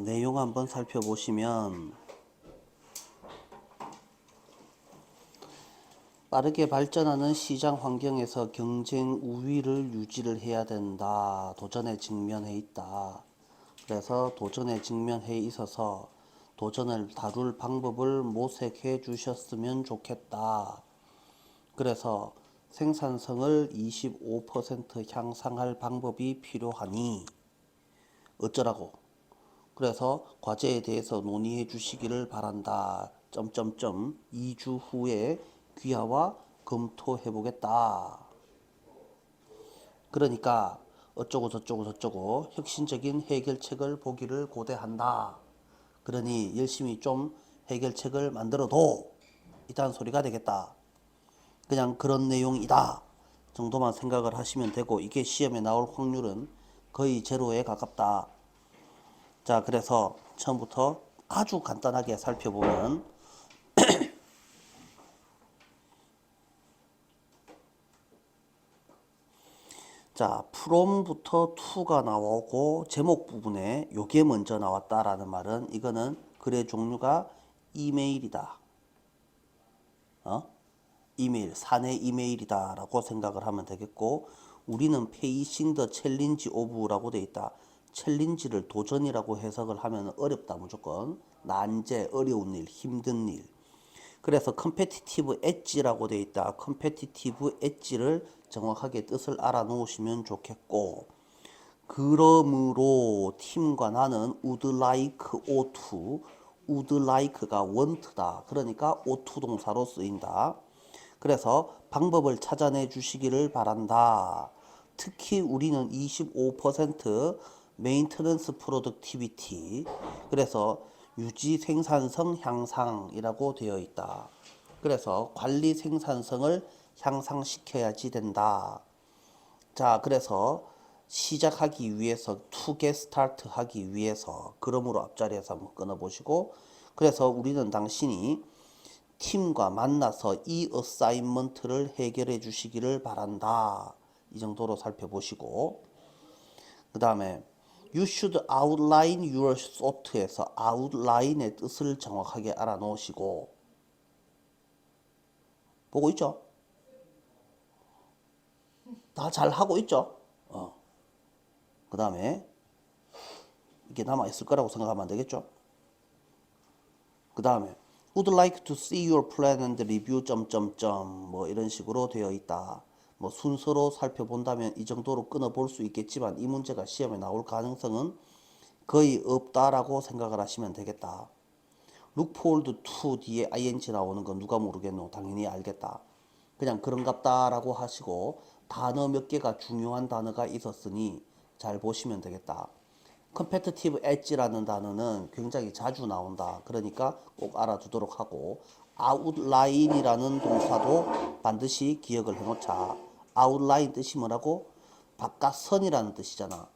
내용 한번 살펴보시면 빠르게 발전하는 시장 환경에서 경쟁 우위를 유지를 해야 된다. 도전에 직면해 있다. 그래서 도전에 직면해 있어서 도전을 다룰 방법을 모색해 주셨으면 좋겠다. 그래서 생산성을 25% 향상할 방법이 필요하니 어쩌라고. 그래서 과제에 대해서 논의해 주시기를 바란다. 2주 후에 귀하와 검토해 보겠다. 그러니까 어쩌고 저쩌고 저쩌고 혁신적인 해결책을 보기를 고대한다. 그러니 열심히 좀 해결책을 만들어도 이딴 소리가 되겠다. 그냥 그런 내용이다 정도만 생각을 하시면 되고, 이게 시험에 나올 확률은 거의 제로에 가깝다. 자, 그래서 처음부터 아주 간단하게 살펴보면 자, from부터 to가 나오고 제목 부분에 요게 먼저 나왔다라는 말은 이거는 글의 종류가 이메일이다. 이메일, 사내 이메일이다 라고 생각을 하면 되겠고, 우리는 페이싱 더 챌린지 오브라고 돼 있다. 챌린지를 도전이라고 해석을 하면 어렵다, 무조건 난제, 어려운 일, 힘든 일. 그래서 컴페티티브 엣지라고 돼 있다. 컴페티티브 엣지를 정확하게 뜻을 알아 놓으시면 좋겠고, 그러므로 팀과 나는 would like O2, would like가 want다. 그러니까 O2 동사로 쓰인다. 그래서 방법을 찾아내 주시기를 바란다. 특히 우리는 25% 메인터넌스 프로덕티비티, 그래서 유지 생산성 향상이라고 되어 있다. 그래서 관리 생산성을 향상시켜야지 된다. 자, 그래서 시작하기 위해서 to get start 하기 위해서 그러므로 앞자리에서 한번 끊어보시고, 그래서 우리는 당신이 팀과 만나서 이 어사인먼트를 해결해 주시기를 바란다. 이 정도로 살펴보시고, 그 다음에 You should outline your thought에서 outline의 뜻을 정확하게 알아놓으시고, 보고 있죠? 다 잘하고 있죠? 그 다음에 이게 남아있을 거라고 생각하면 안 되겠죠? 그 다음에 would like to see your plan and review 뭐 이런 식으로 되어 있다. 뭐 순서로 살펴본다면 이 정도로 끊어볼 수 있겠지만, 이 문제가 시험에 나올 가능성은 거의 없다라고 생각을 하시면 되겠다. look forward to 뒤에 ing 나오는 건 누가 모르겠노? 당연히 알겠다. 그냥 그런갑다라고 하시고, 단어 몇 개가 중요한 단어가 있었으니 잘 보시면 되겠다. competitive edge라는 단어는 굉장히 자주 나온다. 그러니까 꼭 알아두도록 하고, outline이라는 동사도 반드시 기억을 해놓자. outline 뜻이 뭐라고? 바깥선이라는 뜻이잖아.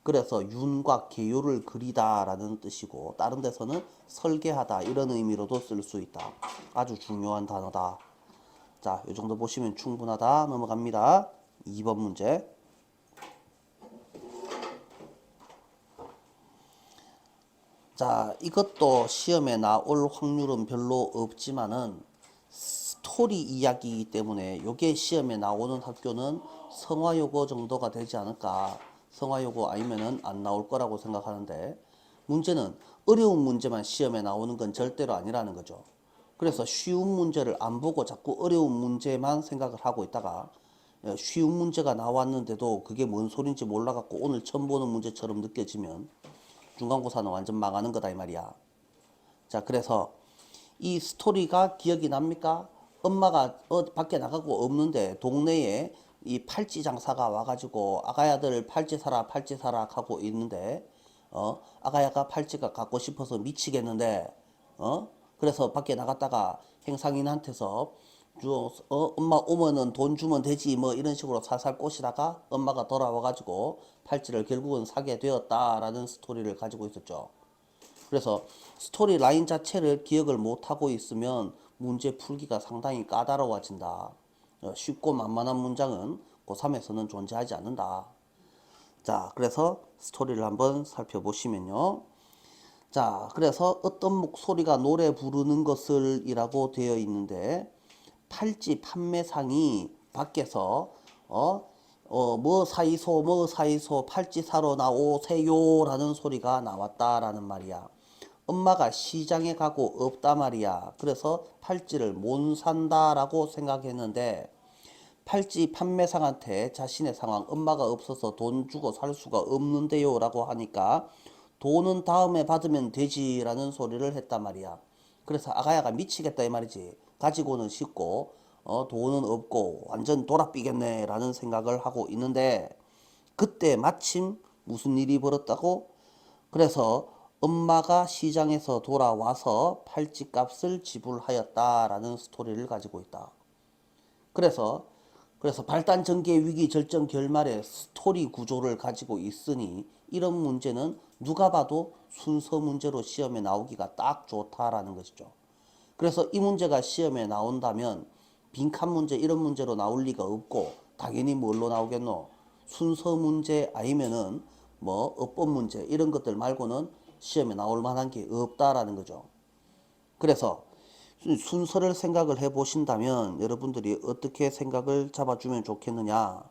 그래서 윤곽, 개요를 그리다 라는 뜻이고, 다른 데서는 설계하다 이런 의미로도 쓸 수 있다. 아주 중요한 단어다. 자, 이 정도 보시면 충분하다. 넘어갑니다. 2번 문제. 자, 이것도 시험에 나올 확률은 별로 없지만은 스토리 이야기이기 때문에 요게 시험에 나오는 학교는 성화여고 정도가 되지 않을까. 성화여고 아니면은 안 나올 거라고 생각하는데, 문제는 어려운 문제만 시험에 나오는 건 절대로 아니라는 거죠. 그래서 쉬운 문제를 안 보고 자꾸 어려운 문제만 생각을 하고 있다가 쉬운 문제가 나왔는데도 그게 뭔 소린지 몰라갖고 오늘 처음 보는 문제처럼 느껴지면 중간고사는 완전 망하는 거다 이 말이야. 자, 그래서 이 스토리가 기억이 납니까? 엄마가 밖에 나가고 없는데 동네에 이 팔찌 장사가 와가지고 아가야들 팔찌 사라 팔찌 사라 하고 있는데, 아가야가 팔찌가 갖고 싶어서 미치겠는데, 그래서 밖에 나갔다가 행상인한테서 엄마 오면은 돈 주면 되지 뭐 이런 식으로 살살 꼬시다가 엄마가 돌아와가지고 팔찌를 결국은 사게 되었다라는 스토리를 가지고 있었죠. 그래서 스토리 라인 자체를 기억을 못하고 있으면 문제 풀기가 상당히 까다로워진다. 쉽고 만만한 문장은 고3에서는 존재하지 않는다. 자, 그래서 스토리를 한번 살펴보시면요. 자, 그래서 어떤 목소리가 노래 부르는 것을 이라고 되어 있는데 팔찌 판매상이 밖에서 뭐 사이소 뭐 사이소 팔찌 사러 나오세요 라는 소리가 나왔다라는 말이야. 엄마가 시장에 가고 없다 말이야. 그래서 팔찌를 못 산다라고 생각했는데 팔찌 판매상한테 자신의 상황, 엄마가 없어서 돈 주고 살 수가 없는데요 라고 하니까 돈은 다음에 받으면 되지 라는 소리를 했단 말이야. 그래서 아가야가 미치겠다 이 말이지. 가지고는 싶고 돈은 없고 완전 돌아삐겠네 라는 생각을 하고 있는데 그때 마침 무슨 일이 벌었다고? 그래서 엄마가 시장에서 돌아와서 팔찌 값을 지불하였다라는 스토리를 가지고 있다. 그래서 발단 전개 위기 절정 결말의 스토리 구조를 가지고 있으니 이런 문제는 누가 봐도 순서 문제로 시험에 나오기가 딱 좋다라는 것이죠. 그래서 이 문제가 시험에 나온다면 빈칸 문제 이런 문제로 나올 리가 없고 당연히 뭘로 나오겠노? 순서 문제 아니면은 뭐 어법 문제 이런 것들 말고는 시험에 나올 만한 게 없다라는 거죠. 그래서 순서를 생각을 해 보신다면 여러분들이 어떻게 생각을 잡아주면 좋겠느냐.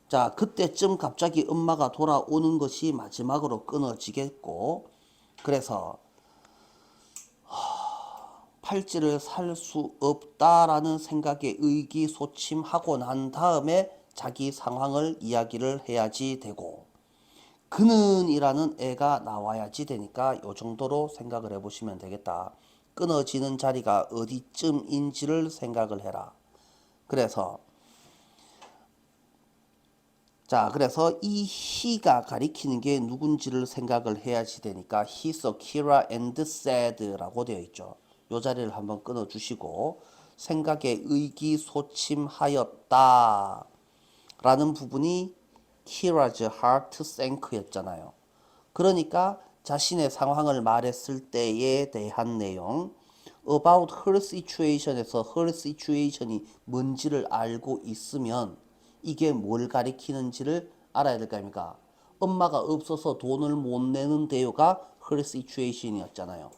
자, 그때쯤 갑자기 엄마가 돌아오는 것이 마지막으로 끊어지겠고, 그래서 팔찌를 살 수 없다라는 생각에 의기소침하고 난 다음에 자기 상황을 이야기를 해야지 되고, 그는이라는 애가 나와야지 되니까 요 정도로 생각을 해보시면 되겠다. 끊어지는 자리가 어디쯤인지를 생각을 해라. 그래서 그래서 이 he가 가리키는 게 누군지를 생각을 해야지 되니까 he saw Kira and said라고 되어 있죠. 요 자리를 한번 끊어 주시고 생각에 의기소침하였다 라는 부분이 Kira's heart sank였잖아요. 그러니까 자신의 상황을 말했을 때에 대한 내용 about her situation에서 her situation이 뭔지를 알고 있으면 이게 뭘 가리키는지를 알아야 될 거 아닙니까? 엄마가 없어서 돈을 못 내는데요가 her situation이었잖아요.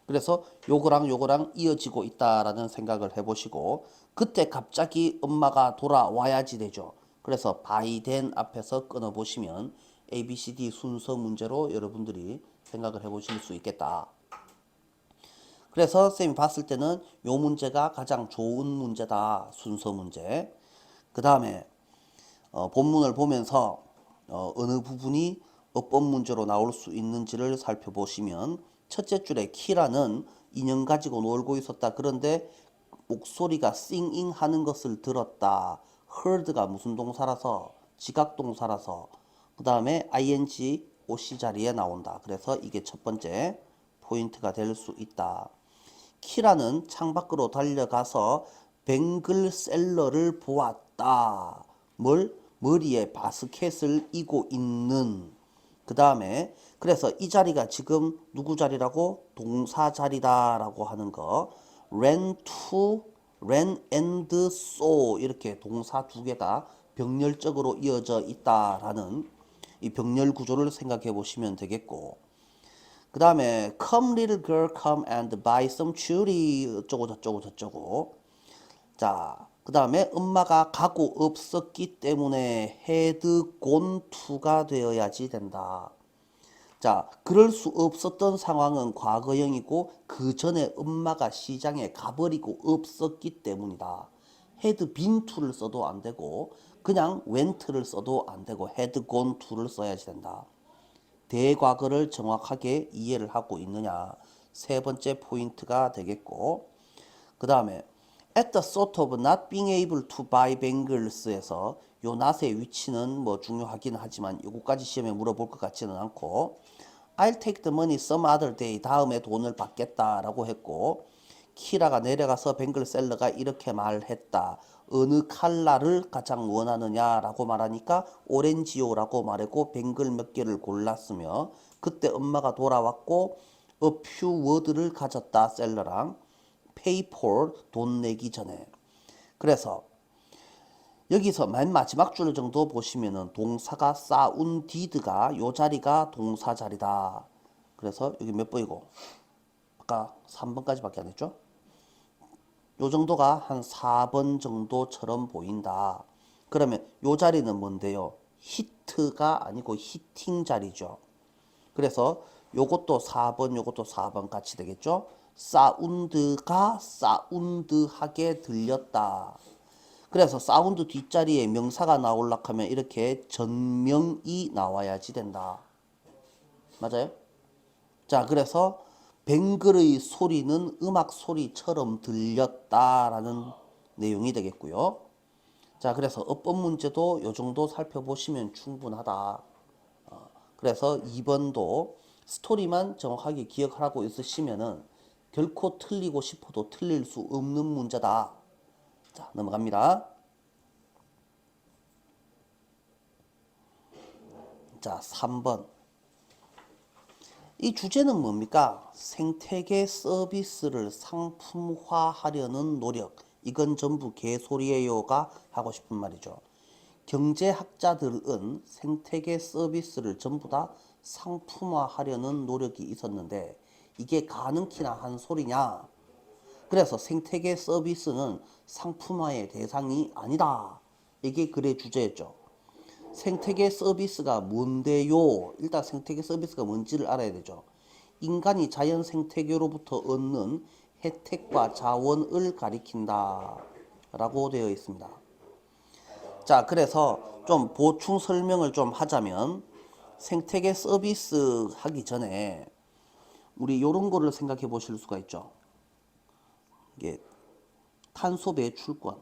그래서 요거랑 이어지고 있다라는 생각을 해보시고 그때 갑자기 엄마가 돌아와야지 되죠. 그래서 by then 앞에서 끊어보시면 ABCD 순서 문제로 여러분들이 생각을 해보실 수 있겠다. 그래서 쌤이 봤을 때는 요 문제가 가장 좋은 문제다. 순서 문제. 그 다음에 본문을 보면서 어느 부분이 어법 문제로 나올 수 있는지를 살펴보시면 첫째 줄에 키라는 인형 가지고 놀고 있었다. 그런데 목소리가 singing 하는 것을 들었다. heard가 무슨 동사라서 지각 동사라서 그 다음에 ing OC 자리에 나온다. 그래서 이게 첫 번째 포인트가 될 수 있다. 키라는 창밖으로 달려가서 뱅글셀러를 보았다. 머리에 바스켓을 이고 있는. 그 다음에 그래서 이 자리가 지금 누구 자리라고? 동사 자리다라고 하는 거. ran to, ran and saw 이렇게 동사 두 개가 병렬적으로 이어져 있다라는 이 병렬 구조를 생각해 보시면 되겠고. 그 다음에 come little girl come and buy some chewry 어쩌고 저쩌고 저쩌고. 자, 그 다음에 엄마가 가고 없었기 때문에 had gone to가 되어야지 된다. 자, 그럴 수 없었던 상황은 과거형이고 그 전에 엄마가 시장에 가버리고 없었기 때문이다. had been to를 써도 안 되고 그냥 went를 써도 안 되고 had gone to를 써야지 된다. 대과거를 정확하게 이해를 하고 있느냐. 세 번째 포인트가 되겠고 그 다음에 at the thought of not being able to buy bangles에서 요 not의 위치는 뭐 중요하긴 하지만 요거까지 시험에 물어볼 것 같지는 않고 I'll take the money some other day 다음에 돈을 받겠다라고 했고 키라가 내려가서 뱅글셀러가 이렇게 말했다. 어느 컬러를 가장 원하느냐라고 말하니까 오렌지요라고 말했고 뱅글 몇 개를 골랐으며 그때 엄마가 돌아왔고 a few word를 가졌다. 셀러랑 pay for 돈 내기 전에. 그래서 여기서 맨 마지막 줄 정도 보시면은 동사가 사운디드가 요 자리가 동사 자리다. 그래서 여기 몇 번이고 아까 3번까지밖에 안 했죠. 요 정도가 한 4번 정도처럼 보인다. 그러면 요 자리는 뭔데요? 히트가 아니고 히팅 자리죠. 그래서 요것도 4번, 요것도 4번 같이 되겠죠? 사운드가 사운드하게 들렸다. 그래서 사운드 뒷자리에 명사가 나오려고 하면 이렇게 전명이 나와야지 된다. 맞아요? 자, 그래서 뱅글의 소리는 음악 소리처럼 들렸다라는 내용이 되겠고요. 자, 그래서 어법 문제도 요 정도 살펴보시면 충분하다. 그래서 2번도 스토리만 정확하게 기억하고 있으시면은 결코 틀리고 싶어도 틀릴 수 없는 문제다. 자, 넘어갑니다. 자, 3번. 이 주제는 뭡니까? 생태계 서비스를 상품화하려는 노력. 이건 전부 개소리예요가 하고 싶은 말이죠. 경제학자들은 생태계 서비스를 전부 다 상품화하려는 노력이 있었는데 이게 가능키나 한 소리냐? 그래서 생태계 서비스는 상품화의 대상이 아니다. 이게 글의 주제였죠. 생태계 서비스가 뭔데요? 일단 생태계 서비스가 뭔지를 알아야 되죠. 인간이 자연 생태계로부터 얻는 혜택과 자원을 가리킨다 라고 되어 있습니다. 자, 그래서 좀 보충 설명을 좀 하자면 생태계 서비스 하기 전에 우리 요런 거를 생각해 보실 수가 있죠. 이게 탄소 배출권.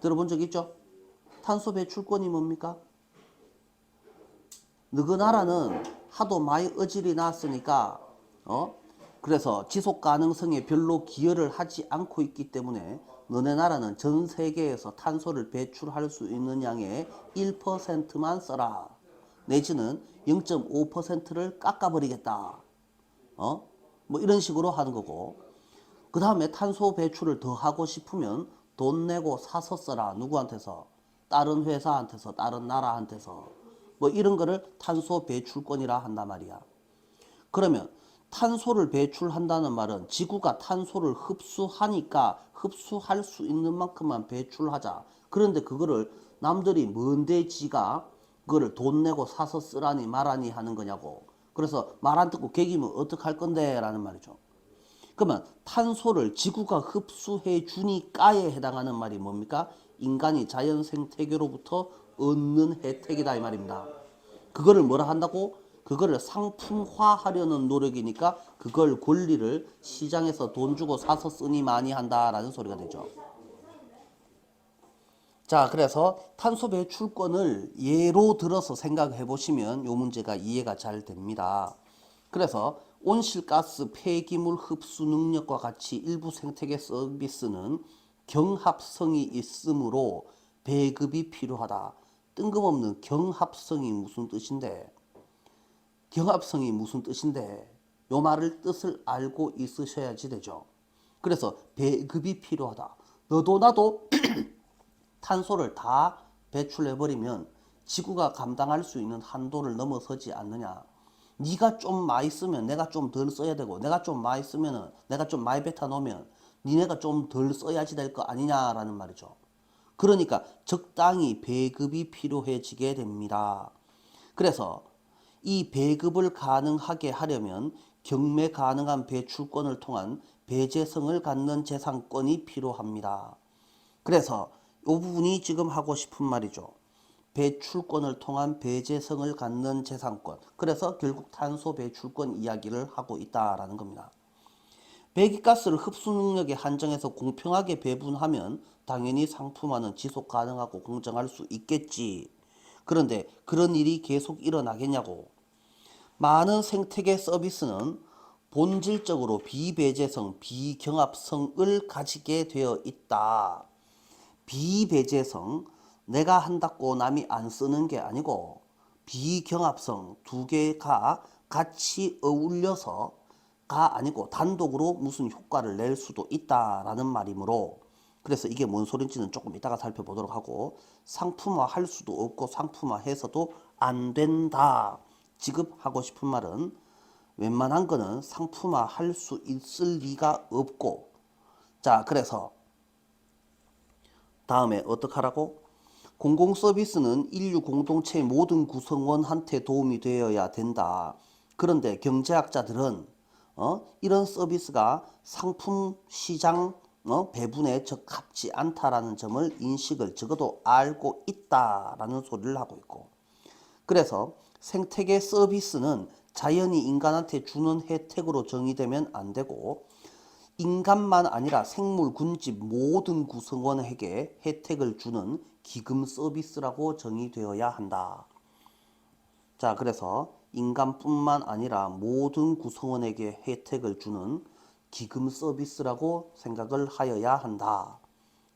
들어본 적 있죠? 탄소 배출권이 뭡니까? 너그 나라는 하도 많이 어질이 났으니까 그래서 지속 가능성에 별로 기여를 하지 않고 있기 때문에 너네 나라는 전 세계에서 탄소를 배출할 수 있는 양의 1%만 써라. 내지는 0.5%를 깎아버리겠다. 뭐 이런 식으로 하는 거고. 그 다음에 탄소 배출을 더 하고 싶으면 돈 내고 사서 써라. 누구한테서? 다른 회사한테서, 다른 나라한테서. 뭐 이런 거를 탄소 배출권이라 한단 말이야. 그러면 탄소를 배출한다는 말은 지구가 탄소를 흡수하니까 흡수할 수 있는 만큼만 배출하자. 그런데 그거를 남들이 뭔데 지가 그거를 돈 내고 사서 쓰라니 말하니 하는 거냐고. 그래서 말 안 듣고 개기면 어떡할 건데 라는 말이죠. 그러면 탄소를 지구가 흡수해 주니까에 해당하는 말이 뭡니까? 인간이 자연 생태계로부터 얻는 혜택이다 이 말입니다. 그거를 뭐라 한다고? 그거를 상품화하려는 노력이니까 그걸 권리를 시장에서 돈 주고 사서 쓰니 많이 한다라는 소리가 되죠. 자, 그래서 탄소 배출권을 예로 들어서 생각해 보시면 이 문제가 이해가 잘 됩니다. 그래서 온실가스 폐기물 흡수 능력과 같이 일부 생태계 서비스는 경합성이 있으므로 배급이 필요하다. 뜬금없는 경합성이 무슨 뜻인데? 경합성이 무슨 뜻인데? 요 말을 뜻을 알고 있으셔야지 되죠. 그래서 배급이 필요하다. 너도 나도 탄소를 다 배출해버리면 지구가 감당할 수 있는 한도를 넘어서지 않느냐. 네가 좀 많이 쓰면 내가 좀 덜 써야 되고 내가 좀 많이 쓰면은 내가 좀 많이 뱉어 놓으면 니네가 좀 덜 써야지 될 거 아니냐라는 말이죠. 그러니까 적당히 배급이 필요해지게 됩니다. 그래서 이 배급을 가능하게 하려면 경매 가능한 배출권을 통한 배제성을 갖는 재산권이 필요합니다. 그래서 이 부분이 지금 하고 싶은 말이죠. 배출권을 통한 배제성을 갖는 재산권. 그래서 결국 탄소 배출권 이야기를 하고 있다라는 겁니다. 배기가스를 흡수 능력에 한정해서 공평하게 배분하면 당연히 상품화는 지속 가능하고 공정할 수 있겠지. 그런데 그런 일이 계속 일어나겠냐고. 많은 생태계 서비스는 본질적으로 비배제성, 비경합성을 가지게 되어 있다. 비배제성, 내가 한다고 남이 안 쓰는 게 아니고 비경합성 두 개가 같이 어울려서 아니고 단독으로 무슨 효과를 낼 수도 있다라는 말이므로, 그래서 이게 뭔 소린지는 조금 이따가 살펴보도록 하고, 상품화 할 수도 없고 상품화 해서도 안 된다. 지급하고 싶은 말은 웬만한 거는 상품화 할 수 있을 리가 없고, 자, 그래서 다음에 어떡하라고? 공공 서비스는 인류 공동체의 모든 구성원한테 도움이 되어야 된다. 그런데 경제학자들은 이런 서비스가 상품 시장 배분에 적합지 않다라는 점을 인식을 적어도 알고 있다라는 소리를 하고 있고, 그래서 생태계 서비스는 자연이 인간한테 주는 혜택으로 정의되면 안 되고, 인간만 아니라 생물, 군집 모든 구성원에게 혜택을 주는 기금 서비스라고 정의되어야 한다. 자, 그래서 인간뿐만 아니라 모든 구성원에게 혜택을 주는 기금 서비스라고 생각을 하여야 한다.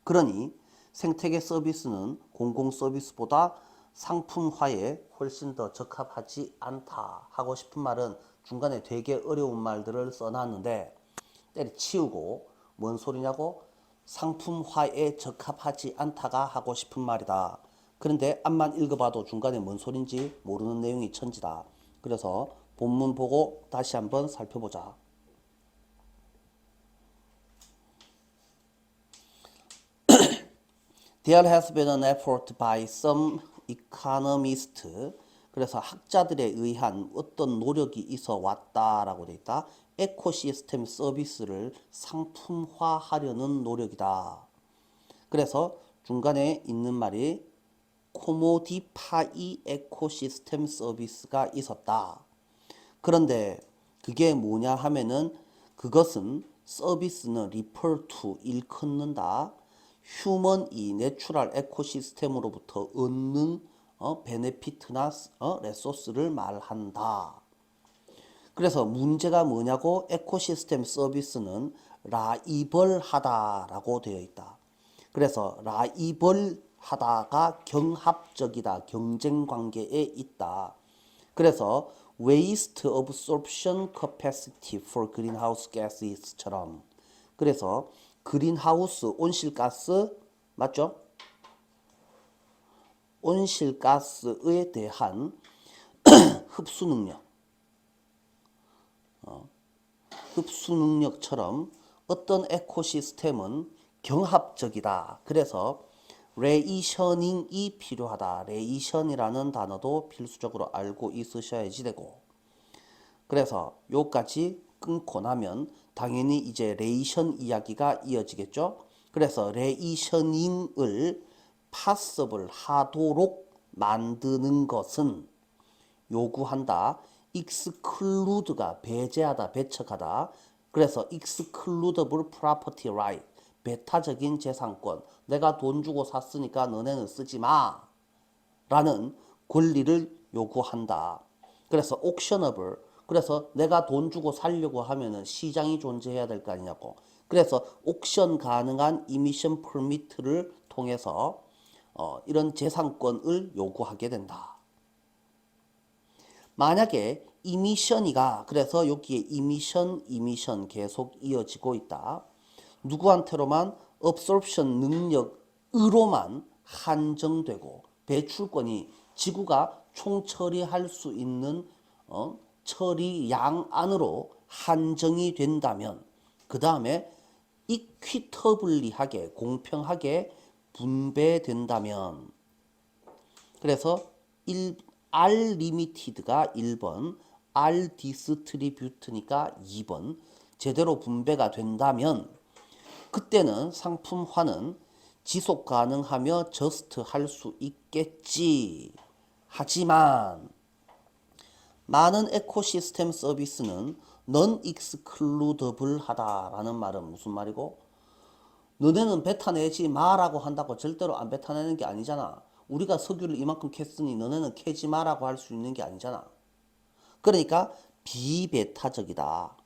그러니 생태계 서비스는 공공 서비스보다 상품화에 훨씬 더 적합하지 않다 하고 싶은 말은 중간에 되게 어려운 말들을 써놨는데 때려치우고 뭔 소리냐고? 상품화에 적합하지 않다가 하고 싶은 말이다. 그런데 앞만 읽어봐도 중간에 뭔 소린지 모르는 내용이 천지다. 그래서 본문 보고 다시 한번 살펴보자. There has been an effort by some economists. 그래서 학자들에 의한 어떤 노력이 있어 왔다라고 돼 있다. 에코시스템 서비스를 상품화하려는 노력이다. 그래서 중간에 있는 말이 코모디파이 에코시스템 서비스가 있었다. 그런데 그게 뭐냐 하면은 그것은 서비스는 refer to 일컫는다. 휴먼이 내추럴 에코시스템으로부터 얻는 베네피트나 레소스를 말한다. 그래서 문제가 뭐냐고? 에코시스템 서비스는 라이벌하다라고 되어 있다. 그래서 라이벌하다가 경합적이다, 경쟁 관계에 있다. 그래서 waste absorption capacity for greenhouse gases처럼, 그래서 그린하우스 온실가스 맞죠? 온실가스에 대한 흡수 능력, 흡수 능력처럼 어떤 에코시스템은 경합적이다. 그래서 레이셔닝이 필요하다. 레이션이라는 단어도 필수적으로 알고 있으셔야지 되고, 그래서 요까지 끊고 나면 당연히 이제 레이션 이야기가 이어지겠죠. 그래서 레이셔닝을 파서블 하도록 만드는 것은 요구한다. exclude가 배제하다, 배척하다. 그래서 excludable property right, 배타적인 재산권. 내가 돈 주고 샀으니까 너네는 쓰지 마 라는 권리를 요구한다. 그래서 auctionable, 그래서 내가 돈 주고 살려고 하면은 시장이 존재해야 될 거 아니냐고. 그래서 옥션 가능한 이미션 퍼미트를 통해서 이런 재산권을 요구하게 된다. 만약에 이미션이가, 그래서 여기에 이미션 계속 이어지고 있다. 누구한테로만 absorption 능력으로만 한정되고 배출권이 지구가 총처리할 수 있는 처리 양 안으로 한정이 된다면, 그 다음에 이퀴터블리하게 공평하게 분배된다면, 그래서 R 리미티드가 1번, R 디스트리뷰트니까 2번 제대로 분배가 된다면 그때는 상품화는 지속 가능하며 저스트 할 수 있겠지. 하지만 많은 에코시스템 서비스는 non excludable 하다라는 말은 무슨 말이고? 너네는 뱉어내지 마라고 한다고 절대로 안 뱉어내는 게 아니잖아. 우리가 석유를 이만큼 캤으니 너네는 캐지 마라고 할 수 있는 게 아니잖아. 그러니까 비배타적이다.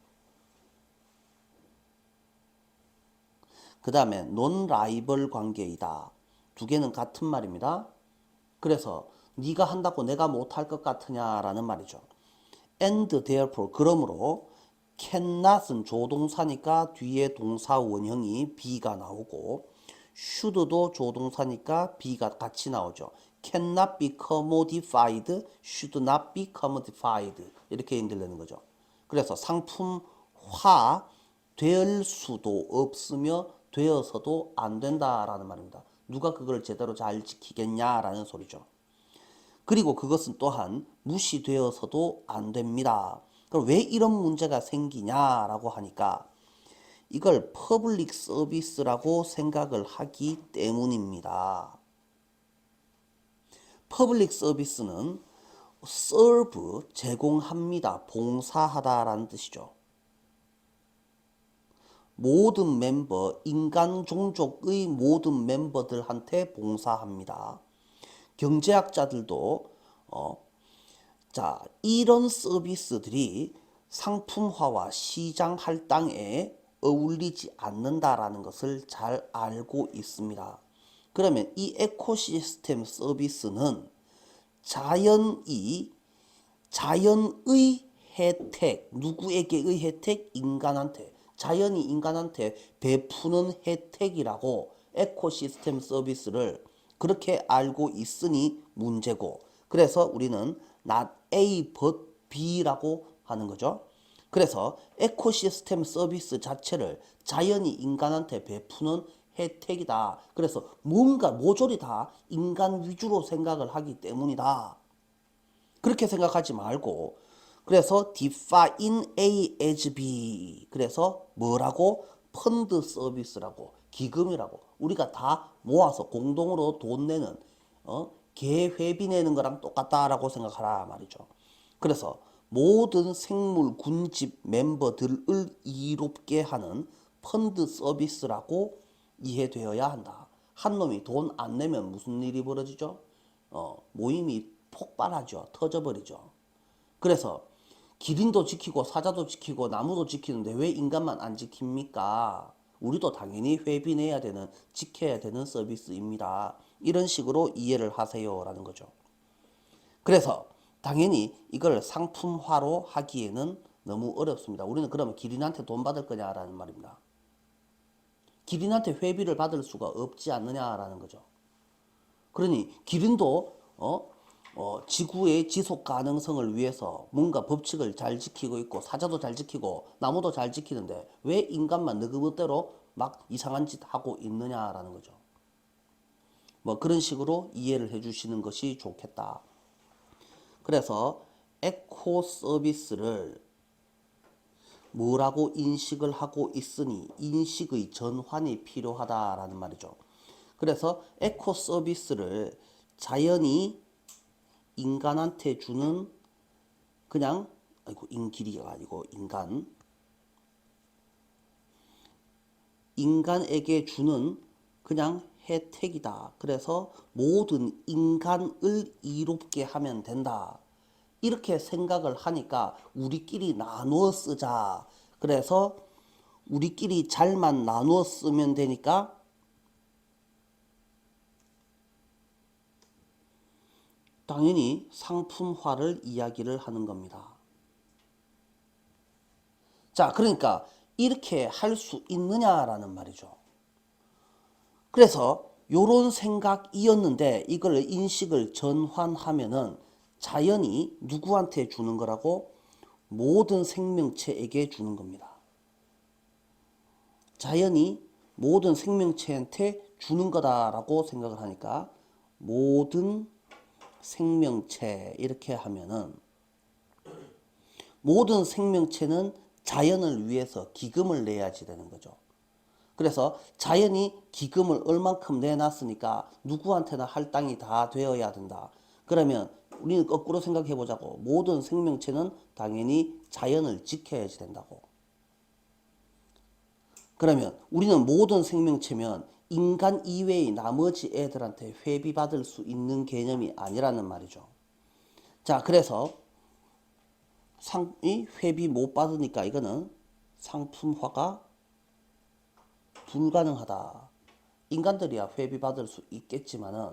그 다음에 논라이벌 관계이다. 두 개는 같은 말입니다. 그래서 네가 한다고 내가 못할 것 같으냐라는 말이죠. And therefore, 그러므로 cannot은 조동사니까 뒤에 동사 원형이 be가 나오고 should도 조동사니까 be가 같이 나오죠. cannot be commodified, should not be commodified 이렇게 연결되는 거죠. 그래서 상품화 될 수도 없으며 되어서도 안 된다라는 말입니다. 누가 그걸 제대로 잘 지키겠냐라는 소리죠. 그리고 그것은 또한 무시되어서도 안 됩니다. 그럼 왜 이런 문제가 생기냐라고 하니까 이걸 퍼블릭 서비스라고 생각을 하기 때문입니다. 퍼블릭 서비스는 serve, 제공합니다. 봉사하다라는 뜻이죠. 모든 멤버, 인간 종족의 모든 멤버들한테 봉사합니다. 경제학자들도 자, 이런 서비스들이 상품화와 시장 할당에 어울리지 않는다라는 것을 잘 알고 있습니다. 그러면 이 에코시스템 서비스는 자연의 혜택, 누구에게의 혜택? 인간한테. 자연이 인간한테 베푸는 혜택이라고 에코시스템 서비스를 그렇게 알고 있으니 문제고, 그래서 우리는 not A but B라고 하는 거죠. 그래서 에코시스템 서비스 자체를 자연이 인간한테 베푸는 혜택이다. 그래서 뭔가 모조리 다 인간 위주로 생각을 하기 때문이다. 그렇게 생각하지 말고, 그래서 define A as B. 그래서 뭐라고? 펀드 서비스라고, 기금이라고. 우리가 다 모아서 공동으로 돈 내는 개회비 내는 거랑 똑같다라고 생각하라 말이죠. 그래서 모든 생물 군집 멤버들을 이롭게 하는 펀드 서비스라고 이해되어야 한다. 한 놈이 돈 안 내면 무슨 일이 벌어지죠? 모임이 폭발하죠. 터져버리죠. 그래서 기린도 지키고 사자도 지키고 나무도 지키는데 왜 인간만 안 지킵니까? 우리도 당연히 회비 내야 되는, 지켜야 되는 서비스입니다. 이런 식으로 이해를 하세요라는 거죠. 그래서 당연히 이걸 상품화로 하기에는 너무 어렵습니다. 우리는 그러면 기린한테 돈 받을 거냐라는 말입니다. 기린한테 회비를 받을 수가 없지 않느냐라는 거죠. 그러니 기린도 지구의 지속 가능성을 위해서 뭔가 법칙을 잘 지키고 있고 사자도 잘 지키고 나무도 잘 지키는데 왜 인간만 너그멋대로 막 이상한 짓 하고 있느냐라는 거죠. 뭐 그런 식으로 이해를 해주시는 것이 좋겠다. 그래서 에코 서비스를 뭐라고 인식을 하고 있으니 인식의 전환이 필요하다라는 말이죠. 그래서 에코 서비스를 자연이 인간한테 주는 그냥 인기리가 아니고 인간에게 주는 그냥 혜택이다. 그래서 모든 인간을 이롭게 하면 된다. 이렇게 생각을 하니까 우리끼리 나누어 쓰자. 그래서 우리끼리 잘만 나누어 쓰면 되니까 당연히 상품화를 이야기를 하는 겁니다. 자, 그러니까 이렇게 할 수 있느냐라는 말이죠. 그래서 요런 생각이었는데 이걸 인식을 전환하면은 자연이 누구한테 주는 거라고? 모든 생명체에게 주는 겁니다. 자연이 모든 생명체한테 주는 거다라고 생각을 하니까 모든 생명체 이렇게 하면은 모든 생명체는 자연을 위해서 기금을 내야지 되는 거죠. 그래서 자연이 기금을 얼만큼 내놨으니까 누구한테나 할당이 다 되어야 된다. 그러면 우리는 거꾸로 생각해 보자고. 모든 생명체는 당연히 자연을 지켜야지 된다고. 그러면 우리는 모든 생명체면 인간 이외의 나머지 애들한테 회비 받을 수 있는 개념이 아니라는 말이죠. 자, 그래서 이 회비 못 받으니까 이거는 상품화가 불가능하다. 인간들이야 회비 받을 수 있겠지만은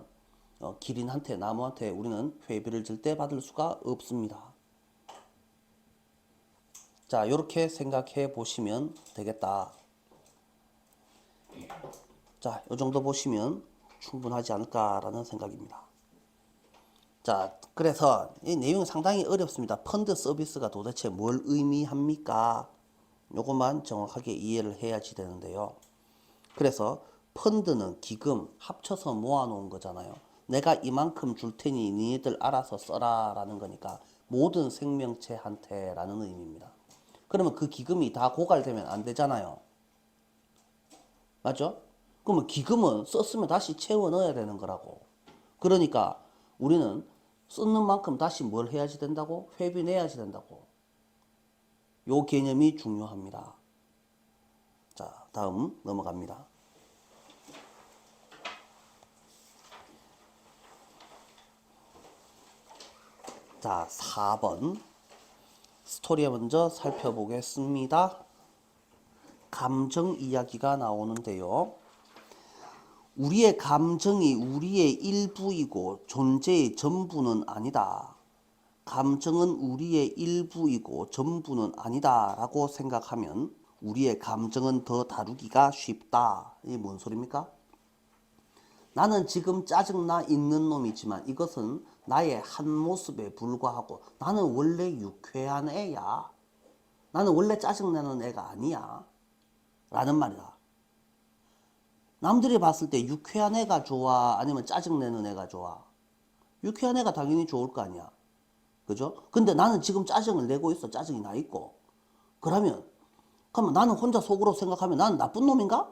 기린한테 나무한테 우리는 회비를 절대 받을 수가 없습니다. 자, 이렇게 생각해 보시면 되겠다. 자, 이 정도 보시면 충분하지 않을까라는 생각입니다. 자, 그래서 이 내용이 상당히 어렵습니다. 펀드 서비스가 도대체 뭘 의미합니까? 요것만 정확하게 이해를 해야지 되는데요. 그래서 펀드는 기금 합쳐서 모아놓은 거잖아요. 내가 이만큼 줄 테니 니네들 알아서 써라 라는 거니까 모든 생명체한테 라는 의미입니다. 그러면 그 기금이 다 고갈되면 안 되잖아요. 맞죠? 그러면 기금은 썼으면 다시 채워 넣어야 되는 거라고. 그러니까 우리는 쓰는 만큼 다시 뭘 해야지 된다고? 회비 내야지 된다고. 요 개념이 중요합니다. 자, 다음 넘어갑니다. 자, 4번 스토리 먼저 살펴보겠습니다. 감정 이야기가 나오는데요. 우리의 감정이 우리의 일부이고 존재의 전부는 아니다. 감정은 우리의 일부이고 전부는 아니다 라고 생각하면 우리의 감정은 더 다루기가 쉽다. 이게 뭔 소리입니까? 나는 지금 짜증나 있는 놈이지만 이것은 나의 한 모습에 불과하고 나는 원래 유쾌한 애야. 나는 원래 짜증나는 애가 아니야. 라는 말이다. 남들이 봤을 때 유쾌한 애가 좋아? 아니면 짜증내는 애가 좋아? 유쾌한 애가 당연히 좋을 거 아니야. 그죠? 근데 나는 지금 짜증을 내고 있어. 짜증이 나 있고. 그러면 나는 혼자 속으로 생각하면 나는 나쁜 놈인가?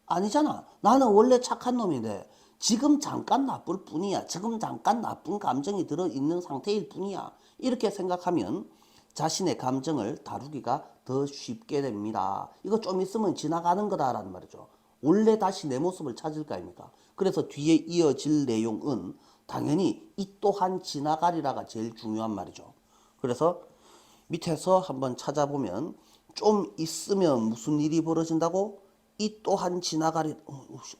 아니잖아. 나는 원래 착한 놈인데 지금 잠깐 나쁠 뿐이야. 지금 잠깐 나쁜 감정이 들어있는 상태일 뿐이야. 이렇게 생각하면 자신의 감정을 다루기가 더 쉽게 됩니다. 이거 좀 있으면 지나가는 거다라는 말이죠. 원래 다시 내 모습을 찾을 거 아닙니까? 그래서 뒤에 이어질 내용은 당연히 이 또한 지나가리라가 제일 중요한 말이죠. 그래서 밑에서 한번 찾아보면 좀 있으면 무슨 일이 벌어진다고? 이 또한 지나가리.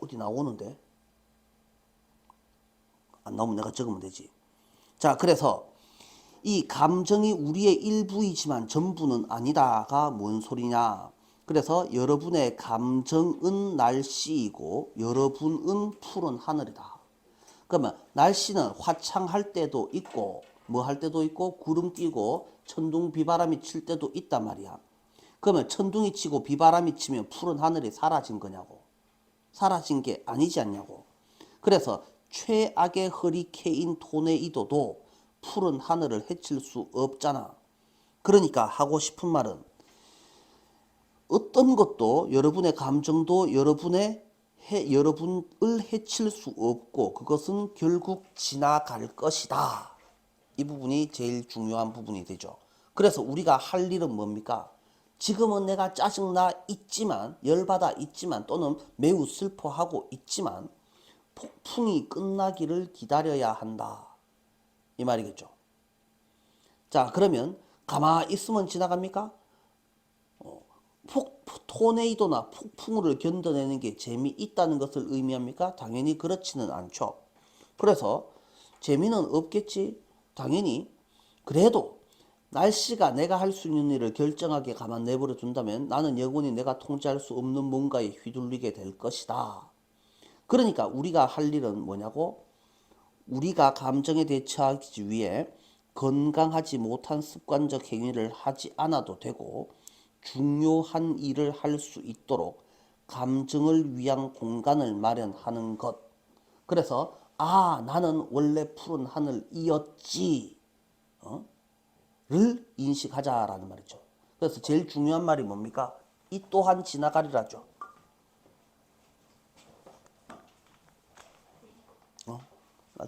어디 나오는데? 안 나오면 내가 적으면 되지. 자, 그래서 이 감정이 우리의 일부이지만 전부는 아니다가 뭔 소리냐? 그래서 여러분의 감정은 날씨이고 여러분은 푸른 하늘이다. 그러면 날씨는 화창할 때도 있고 뭐 할 때도 있고 구름 끼고 천둥 비바람이 칠 때도 있단 말이야. 그러면 천둥이 치고 비바람이 치면 푸른 하늘이 사라진 거냐고. 사라진 게 아니지 않냐고. 그래서 최악의 허리케인 토네이도도 푸른 하늘을 해칠 수 없잖아. 그러니까 하고 싶은 말은 어떤 것도 여러분의 감정도 여러분을 해칠 수 없고 그것은 결국 지나갈 것이다. 이 부분이 제일 중요한 부분이 되죠. 그래서 우리가 할 일은 뭡니까? 지금은 내가 짜증나 있지만 열받아 있지만 또는 매우 슬퍼하고 있지만 폭풍이 끝나기를 기다려야 한다. 이 말이겠죠. 자, 그러면 가만히 있으면 지나갑니까? 토네이도나 폭풍우를 견뎌내는 게 재미있다는 것을 의미합니까? 당연히 그렇지는 않죠. 그래서 재미는 없겠지? 당연히. 그래도 날씨가 내가 할 수 있는 일을 결정하게 가만 내버려 둔다면 나는 영원히 내가 통제할 수 없는 뭔가에 휘둘리게 될 것이다. 그러니까 우리가 할 일은 뭐냐고? 우리가 감정에 대처하기 위해 건강하지 못한 습관적 행위를 하지 않아도 되고 중요한 일을 할 수 있도록 감정을 위한 공간을 마련하는 것. 그래서 나는 원래 푸른 하늘이었지 를 인식하자라는 말이죠. 그래서 제일 중요한 말이 뭡니까? 이 또한 지나가리라죠.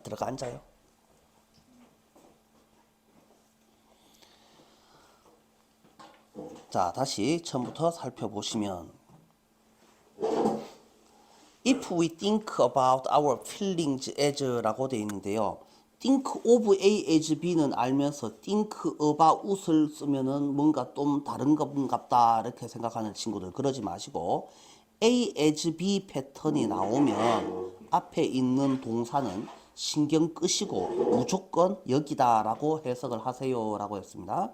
들어가 앉아요. 자, 다시 처음부터 살펴보시면 If we think about our feelings as 라고 되어 있는데요. think of A as B는 알면서 think about을 쓰면은 뭔가 좀 다른 것 같다 이렇게 생각하는 친구들 그러지 마시고 A as B 패턴이 나오면 앞에 있는 동사는 신경 끄시고 무조건 여기다 라고 해석을 하세요 라고 했습니다.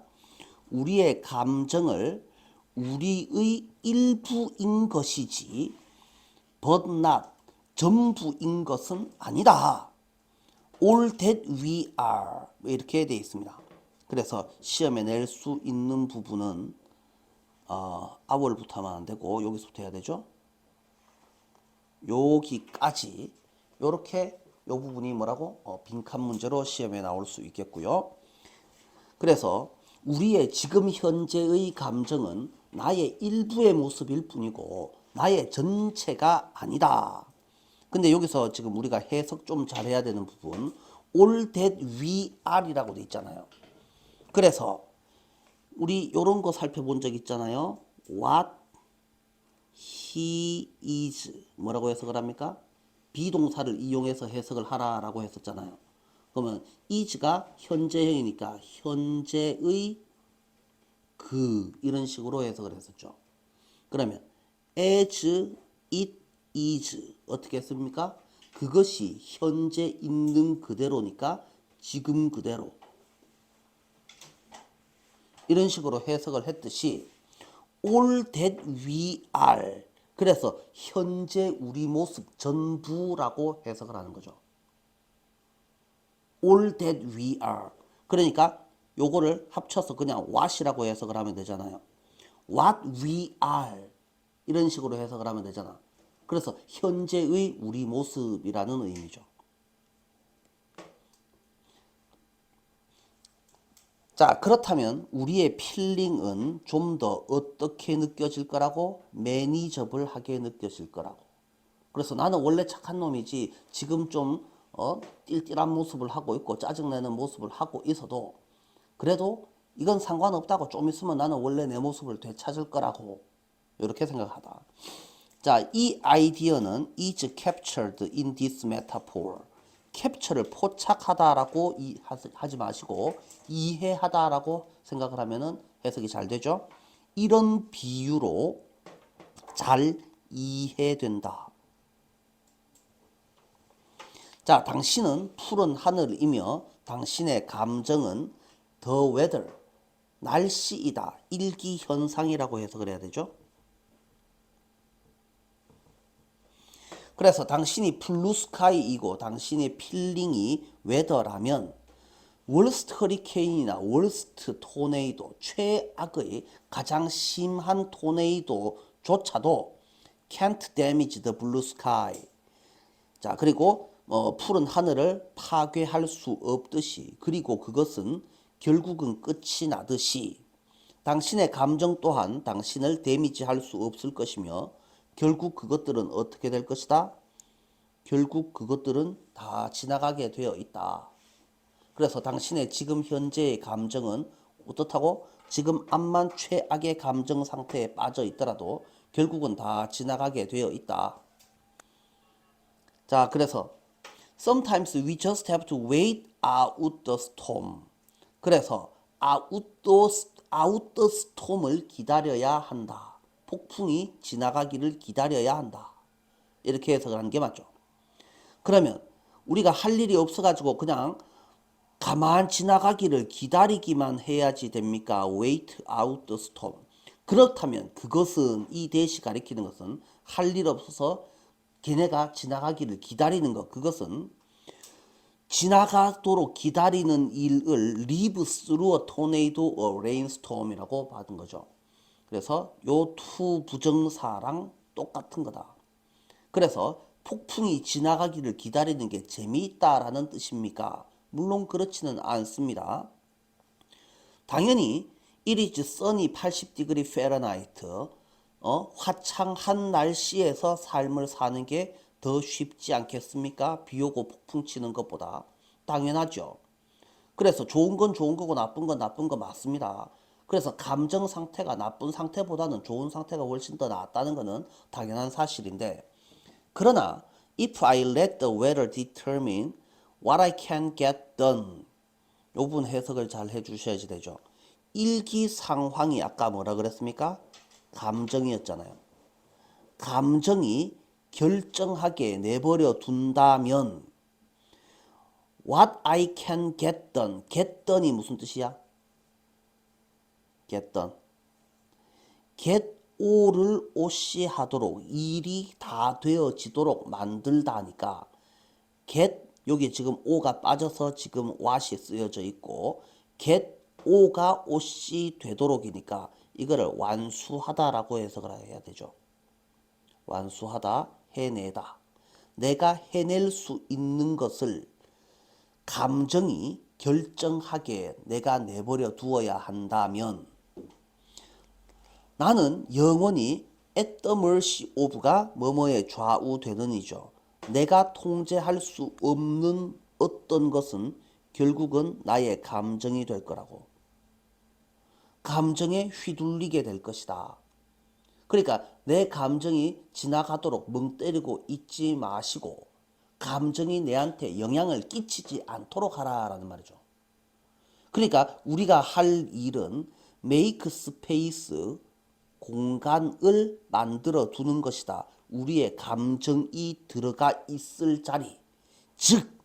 우리의 감정을 우리의 일부인 것이지 but not 전부인 것은 아니다. All that we are 이렇게 되어 있습니다. 그래서 시험에 낼 수 있는 부분은 our부터 하면 안 되고 여기서부터 해야 되죠. 여기까지 요렇게 요 부분이 뭐라고? 빈칸 문제로 시험에 나올 수 있겠고요. 그래서 우리의 지금 현재의 감정은 나의 일부의 모습일 뿐이고 나의 전체가 아니다. 근데 여기서 지금 우리가 해석 좀 잘해야 되는 부분 all that we are 이라고 돼 있잖아요. 그래서 우리 요런 거 살펴본 적 있잖아요. what he is 뭐라고 해석을 합니까? 비동사를 이용해서 해석을 하라라고 했었잖아요. 그러면 is가 현재형이니까 현재의 그 이런 식으로 해석을 했었죠. 그러면 as it is 어떻게 했습니까? 그것이 현재 있는 그대로니까 지금 그대로 이런 식으로 해석을 했듯이 all that we are 그래서 현재 우리 모습 전부라고 해석을 하는 거죠. all that we are 그러니까 요거를 합쳐서 그냥 what이라고 해석을 하면 되잖아요. what we are 이런 식으로 해석을 하면 되잖아. 그래서 현재의 우리 모습이라는 의미죠. 자, 그렇다면 우리의 필링은 좀 더 어떻게 느껴질 거라고? 매니저블하게 느껴질 거라고. 그래서 나는 원래 착한 놈이지 지금 좀 띨띨한 모습을 하고 있고 짜증내는 모습을 하고 있어도 그래도 이건 상관없다고 좀 있으면 나는 원래 내 모습을 되찾을 거라고 이렇게 생각하다. 자, 이 아이디어는 is captured in this metaphor. 캡처를 포착하다라고 하지 마시고 이해하다라고 생각을 하면은 해석이 잘 되죠. 이런 비유로 잘 이해된다. 자, 당신은 푸른 하늘이며 당신의 감정은 the weather, 날씨이다. 일기현상이라고 해석을 해야 되죠. 그래서 당신이 블루 스카이이고 당신의 필링이 웨더라면 월스트 허리케인이나 월스트 토네이도 최악의 가장 심한 토네이도조차도 can't damage the blue sky. 자, 그리고 푸른 하늘을 파괴할 수 없듯이 그리고 그것은 결국은 끝이 나듯이 당신의 감정 또한 당신을 데미지할 수 없을 것이며 결국 그것들은 어떻게 될 것이다? 결국 그것들은 다 지나가게 되어 있다. 그래서 당신의 지금 현재의 감정은 어떻다고? 지금 암만 최악의 감정 상태에 빠져 있더라도 결국은 다 지나가게 되어 있다. 자, 그래서 sometimes we just have to wait out the storm. 그래서 out the storm을 기다려야 한다. 폭풍이 지나가기를 기다려야 한다. 이렇게 해석을 하는 게 맞죠. 그러면 우리가 할 일이 없어가지고 그냥 가만 지나가기를 기다리기만 해야지 됩니까? Wait out the storm. 그렇다면 그것은 이 대시 가리키는 것은 할 일 없어서 걔네가 지나가기를 기다리는 것. 그것은 지나가도록 기다리는 일을 live through a tornado or rainstorm이라고 받은 거죠. 그래서 요 투 부정사랑 똑같은 거다. 그래서 폭풍이 지나가기를 기다리는 게 재미있다라는 뜻입니까? 물론 그렇지는 않습니다. 당연히 it is sunny 80° Fahrenheit 화창한 날씨에서 삶을 사는 게 더 쉽지 않겠습니까? 비 오고 폭풍 치는 것보다 당연하죠. 그래서 좋은 건 좋은 거고 나쁜 건 나쁜 거 맞습니다. 그래서 감정 상태가 나쁜 상태보다는 좋은 상태가 훨씬 더 낫다는 것은 당연한 사실인데 그러나 if I let the weather determine what I can get done 이 부분 해석을 잘 해주셔야지 되죠. 일기 상황이 아까 뭐라 그랬습니까? 감정이었잖아요. 감정이 결정하게 내버려 둔다면 what I can get done, get done이 무슨 뜻이야? get done. get 오를 오시하도록 일이 다 되어지도록 만들다 하니까 get 여기 지금 오가 빠져서 지금 what이 쓰여져 있고 get 오가 옷이 되도록이니까 이거를 완수하다라고 해석을 해야 되죠. 완수하다, 해내다. 내가 해낼 수 있는 것을 감정이 결정하게 내가 내버려 두어야 한다면 나는 영원히 at the mercy of가 뭐뭐에 좌우되는 이죠. 내가 통제할 수 없는 어떤 것은 결국은 나의 감정이 될 거라고. 감정에 휘둘리게 될 것이다. 그러니까 내 감정이 지나가도록 멍 때리고 있지 마시고 감정이 내한테 영향을 끼치지 않도록 하라라는 말이죠. 그러니까 우리가 할 일은 make space, 공간을 만들어 두는 것이다. 우리의 감정이 들어가 있을 자리. 즉,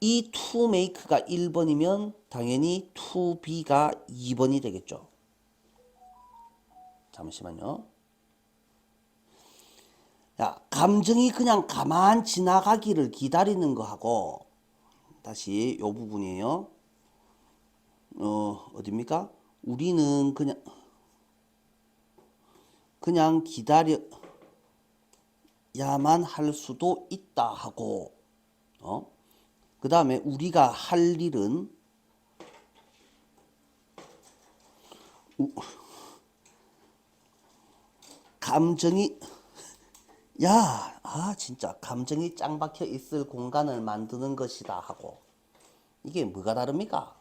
이 to make가 1번이면 당연히 to be가 2번이 되겠죠. 잠시만요. 야, 감정이 그냥 가만 지나가기를 기다리는 거하고 다시 요 부분이에요. 어딥니까? 우리는 그냥 기다려야만 할 수도 있다 하고 그 다음에 우리가 할 일은 감정이 진짜 감정이 짱 박혀 있을 공간을 만드는 것이다 하고 이게 뭐가 다릅니까?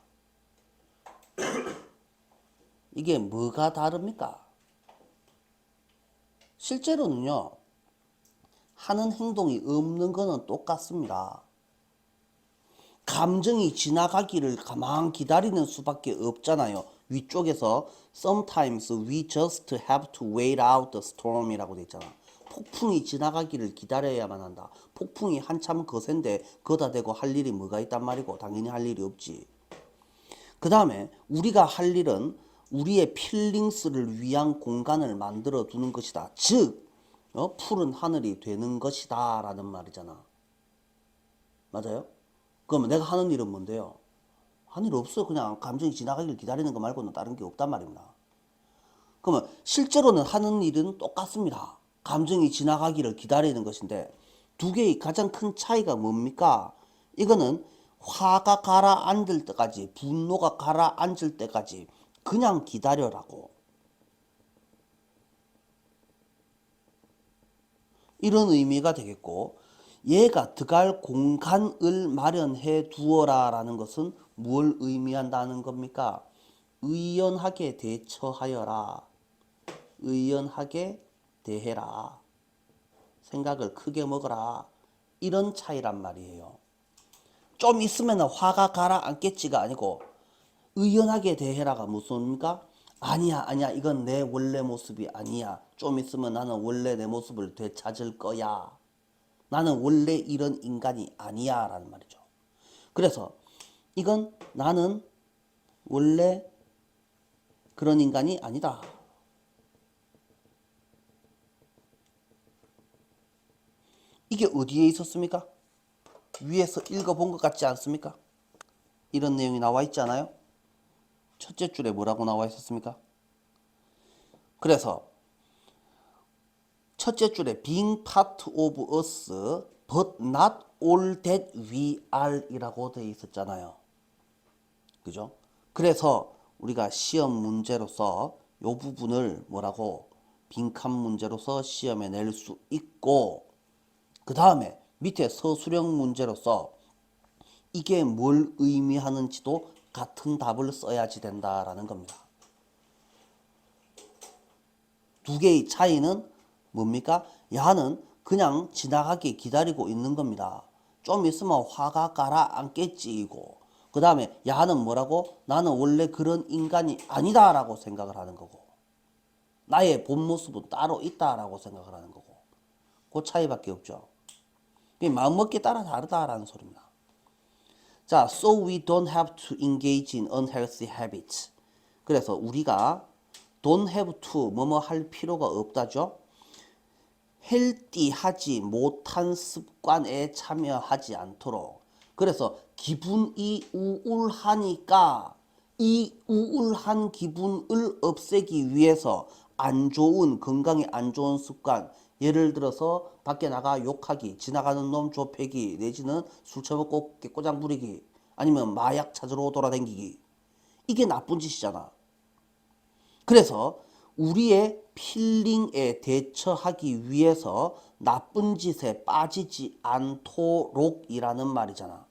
이게 뭐가 다릅니까? 실제로는요, 하는 행동이 없는 거는 똑같습니다. 감정이 지나가기를 가만 기다리는 수밖에 없잖아요. 위쪽에서 Sometimes we just have to wait out the storm 이라고 돼 있잖아. 폭풍이 지나가기를 기다려야만 한다. 폭풍이 한참 거센데 거다 대고 할 일이 뭐가 있단 말이고 당연히 할 일이 없지. 그 다음에 우리가 할 일은 우리의 필링스를 위한 공간을 만들어 두는 것이다. 즉 푸른 하늘이 되는 것이다 라는 말이잖아. 맞아요? 그러면 내가 하는 일은 뭔데요? 하는 일 없어. 그냥 감정이 지나가기를 기다리는 거 말고는 다른 게 없단 말입니다. 그러면 실제로는 하는 일은 똑같습니다. 감정이 지나가기를 기다리는 것인데 두 개의 가장 큰 차이가 뭡니까? 이거는 화가 가라앉을 때까지, 분노가 가라앉을 때까지 그냥 기다려라고. 이런 의미가 되겠고 얘가 들어갈 공간을 마련해 두어라 라는 것은 뭘 의미한다는 겁니까? 의연하게 대처하여라. 의연하게 대해라. 생각을 크게 먹어라. 이런 차이란 말이에요. 좀 있으면 화가 가라앉겠지가 아니고 의연하게 대해라가 무슨입니까? 아니야 이건 내 원래 모습이 아니야. 좀 있으면 나는 원래 내 모습을 되찾을 거야. 나는 원래 이런 인간이 아니야 라는 말이죠. 그래서 이건 나는 원래 그런 인간이 아니다. 이게 어디에 있었습니까? 위에서 읽어본 것 같지 않습니까? 이런 내용이 나와 있잖아요. 첫째 줄에 뭐라고 나와 있었습니까? 그래서 첫째 줄에 being part of us but not all that we are 이라고 되어 있었잖아요. 그죠? 그래서 우리가 시험 문제로서 이 부분을 뭐라고 빈칸 문제로서 시험에 낼 수 있고 그 다음에 밑에 서술형 문제로서 이게 뭘 의미하는지도 같은 답을 써야지 된다라는 겁니다. 두 개의 차이는 뭡니까? 야는 그냥 지나가게 기다리고 있는 겁니다. 좀 있으면 화가 가라앉겠지이고 그 다음에 야는 뭐라고? 나는 원래 그런 인간이 아니다 라고 생각을 하는 거고 나의 본 모습은 따로 있다 라고 생각을 하는 거고 그 차이밖에 없죠. 마음먹기에 따라 다르다라는 소리입니다. 자, so we don't have to engage in unhealthy habits. 그래서 우리가 don't have to 뭐뭐 할 필요가 없다죠. 헬띠하지 못한 습관에 참여하지 않도록. 그래서 기분이 우울하니까 이 우울한 기분을 없애기 위해서 안 좋은 건강에 안 좋은 습관, 예를 들어서 밖에 나가 욕하기, 지나가는 놈 좁히기, 내지는 술 처먹고 깨꼬장 부리기, 아니면 마약 찾으러 돌아다니기, 이게 나쁜 짓이잖아. 그래서 우리의 필링에 대처하기 위해서 나쁜 짓에 빠지지 않도록이라는 말이잖아.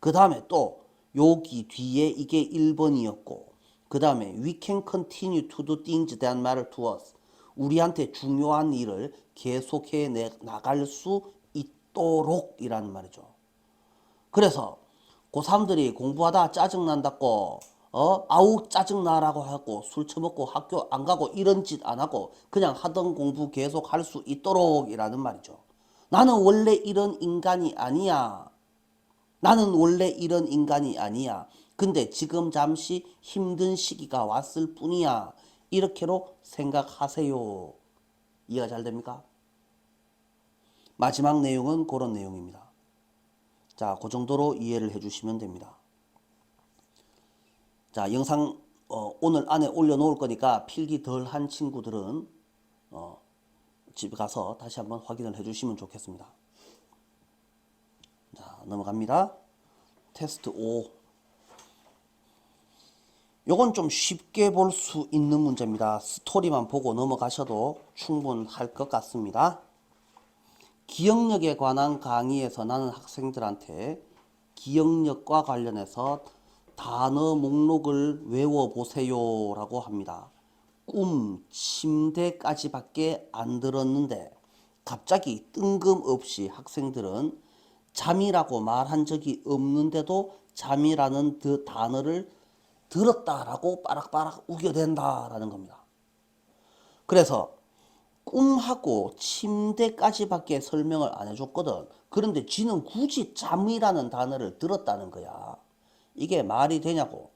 그 다음에 또 여기 뒤에 이게 1번이었고, 그 다음에 we can continue to do things that matter to us. 우리한테 중요한 일을 계속해 나갈 수 있도록 이라는 말이죠. 그래서 고3들이 공부하다 짜증난다고 아우 짜증나라고 하고 술 처먹고 학교 안 가고 이런 짓 안 하고 그냥 하던 공부 계속 할 수 있도록 이라는 말이죠. 나는 원래 이런 인간이 아니야. 나는 원래 이런 인간이 아니야. 근데 지금 잠시 힘든 시기가 왔을 뿐이야. 이렇게로 생각하세요. 이해가 잘 됩니까? 마지막 내용은 그런 내용입니다. 자, 그 정도로 이해를 해주시면 됩니다. 자, 영상 오늘 안에 올려놓을 거니까 필기 덜 한 친구들은 집에 가서 다시 한번 확인을 해주시면 좋겠습니다. 자, 넘어갑니다. 테스트 5. 요건 좀 쉽게 볼 수 있는 문제입니다. 스토리만 보고 넘어가셔도 충분할 것 같습니다. 기억력에 관한 강의에서 나는 학생들한테 기억력과 관련해서 단어 목록을 외워보세요 라고 합니다. 침대까지밖에 안 들었는데 갑자기 뜬금없이 학생들은 잠이라고 말한 적이 없는데도 잠이라는 그 단어를 들었다라고 빠락빠락 우겨댄다라는 겁니다. 그래서 꿈하고 침대까지밖에 설명을 안 해줬거든. 그런데 쥐는 굳이 잠이라는 단어를 들었다는 거야. 이게 말이 되냐고.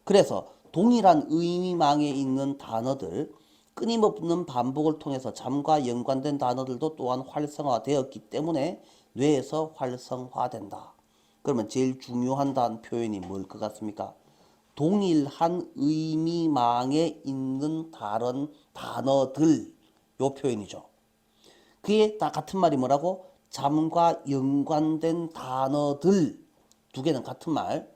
그래서 동일한 의미망에 있는 단어들, 끊임없는 반복을 통해서 잠과 연관된 단어들도 또한 활성화되었기 때문에 뇌에서 활성화된다. 그러면 제일 중요한 표현이 뭘 것 같습니까? 동일한 의미망에 있는 다른 단어들, 요 표현이죠. 그게 다 같은 말이 뭐라고? 잠과 연관된 단어들, 두 개는 같은 말.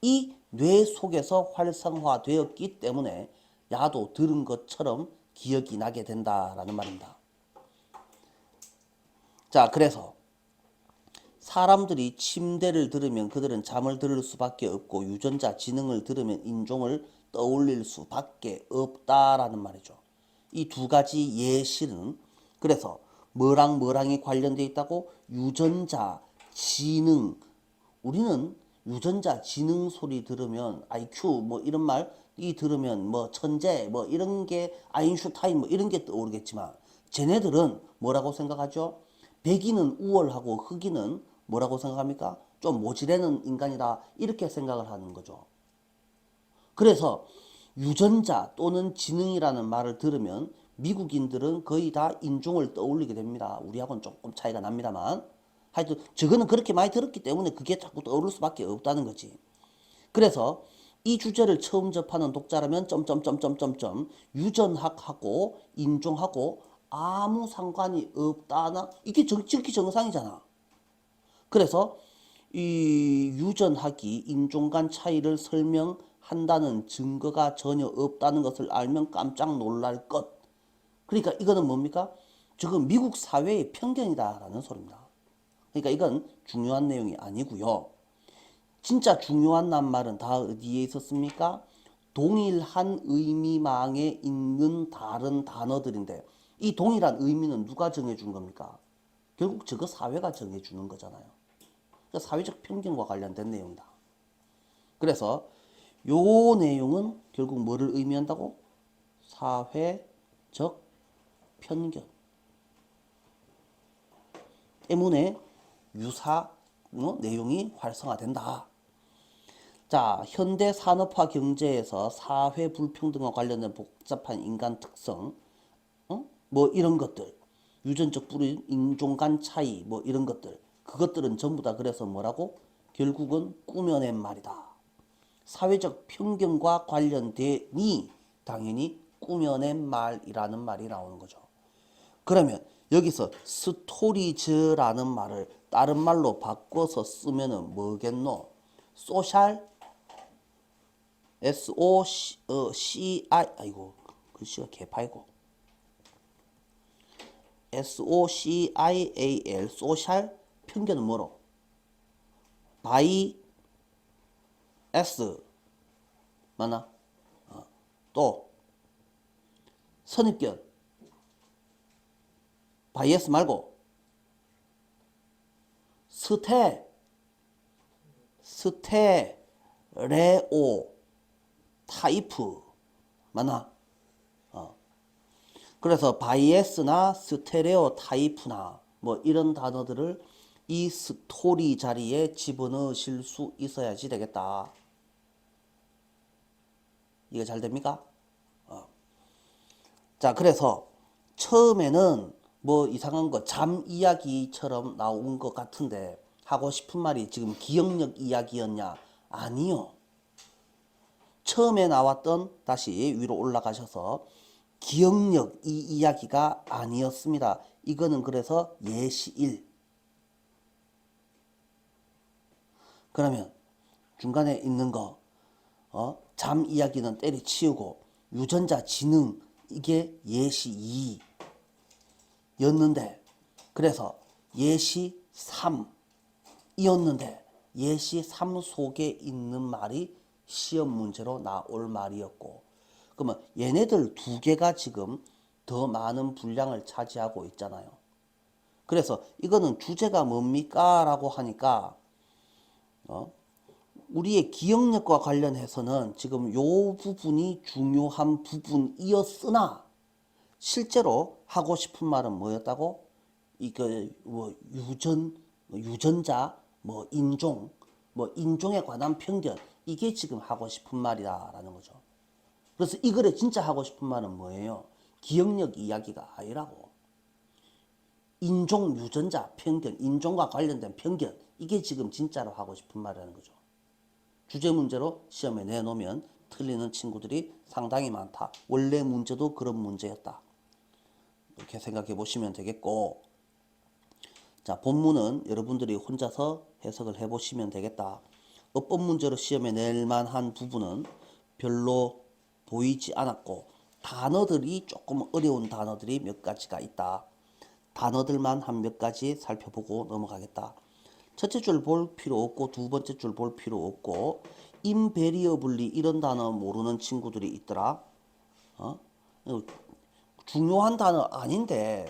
이 뇌 속에서 활성화되었기 때문에 야도 들은 것처럼 기억이 나게 된다라는 말입니다. 자, 그래서 사람들이 침대를 들으면 그들은 잠을 들을 수밖에 없고 유전자 지능을 들으면 인종을 떠올릴 수밖에 없다라는 말이죠. 이 두 가지 예시는 그래서 뭐랑이 관련되어 있다고? 유전자 지능. 우리는 유전자 지능 소리 들으면 IQ 뭐 이런 말이 들으면 뭐 천재 뭐 이런 게 아인슈타인 뭐 이런 게 떠오르겠지만 쟤네들은 뭐라고 생각하죠? 백인은 우월하고 흑인은 뭐라고 생각합니까? 좀 모질애는 인간이다 이렇게 생각을 하는 거죠. 그래서 유전자 또는 지능이라는 말을 들으면 미국인들은 거의 다 인종을 떠올리게 됩니다. 우리하고는 조금 차이가 납니다만 하여튼 저거는 그렇게 많이 들었기 때문에 그게 자꾸 떠오를 수밖에 없다는 거지. 그래서 이 주제를 처음 접하는 독자라면 점점점점점점 유전학하고 인종하고 아무 상관이 없다나 이게 정치 정상이잖아. 그래서 이 유전학이 인종 간 차이를 설명한다는 증거가 전혀 없다는 것을 알면 깜짝 놀랄 것. 그러니까 이거는 뭡니까? 지금 미국 사회의 편견이다라는 소리입니다. 그러니까 이건 중요한 내용이 아니고요. 진짜 중요한 낱말은 다 어디에 있었습니까? 동일한 의미망에 있는 다른 단어들인데 이 동일한 의미는 누가 정해준 겁니까? 결국 저거 사회가 정해주는 거잖아요. 그러니까 사회적 편견과 관련된 내용이다. 그래서 요 내용은 결국 뭐를 의미한다고? 사회적 편견 때문에 유사 내용이 활성화된다. 자, 현대 산업화 경제에서 사회 불평등과 관련된 복잡한 인간 특성, 뭐 이런 것들, 유전적 불임, 인종 간 차이, 뭐 이런 것들, 그것들은 전부 다 그래서 뭐라고? 결국은 꾸며낸 말이다. 사회적 편견과 관련되니 당연히 꾸며낸 말이라는 말이 나오는 거죠. 그러면 여기서 스토리즈라는 말을 다른 말로 바꿔서 쓰면은 뭐겠노? 소셜 SOCI 아이고 글씨가 개파이고 SOCIAL 소셜 편견은 뭐로? 바이 S 맞나? 또 선입견 바이애스 말고 스테레오 타이프 맞나? 그래서 바이애스나 스테레오 타이프나 뭐 이런 단어들을 이 스토리 자리에 집어넣으실 수 있어야지 되겠다. 이게 잘 됩니까? 자, 그래서 처음에는 뭐 이상한 거 잠 이야기처럼 나온 것 같은데 하고 싶은 말이 지금 기억력 이야기였냐? 아니요. 처음에 나왔던 다시 위로 올라가셔서 기억력 이 이야기가 아니었습니다. 이거는 그래서 예시 1. 그러면 중간에 있는 거 잠 이야기는 때려치우고 유전자 지능 이게 예시 2 였는데 그래서 예시 3 이었는데 예시 3 속에 있는 말이 시험 문제로 나올 말이었고 그러면 얘네들 두 개가 지금 더 많은 분량을 차지하고 있잖아요. 그래서 이거는 주제가 뭡니까? 라고 하니까 우리의 기억력과 관련해서는 지금 요 부분이 중요한 부분이었으나 실제로 하고 싶은 말은 뭐였다고? 이거 뭐 유전자, 뭐 인종, 뭐 인종에 관한 편견 이게 지금 하고 싶은 말이다라는 거죠. 그래서 이 글에 진짜 하고 싶은 말은 뭐예요? 기억력 이야기가 아니라고. 인종, 유전자, 편견, 인종과 관련된 편견 이게 지금 진짜로 하고 싶은 말이라는 거죠. 주제 문제로 시험에 내놓으면 틀리는 친구들이 상당히 많다. 원래 문제도 그런 문제였다. 이렇게 생각해 보시면 되겠고 자 본문은 여러분들이 혼자서 해석을 해 보시면 되겠다. 어법 문제로 시험에 낼 만한 부분은 별로 보이지 않았고 단어들이 조금 어려운 단어들이 몇 가지가 있다. 단어들만 한 몇 가지 살펴보고 넘어가겠다. 첫째 줄 볼 필요 없고 두 번째 줄 볼 필요 없고 인베리어블리 이런 단어 모르는 친구들이 있더라. 중요한 단어 아닌데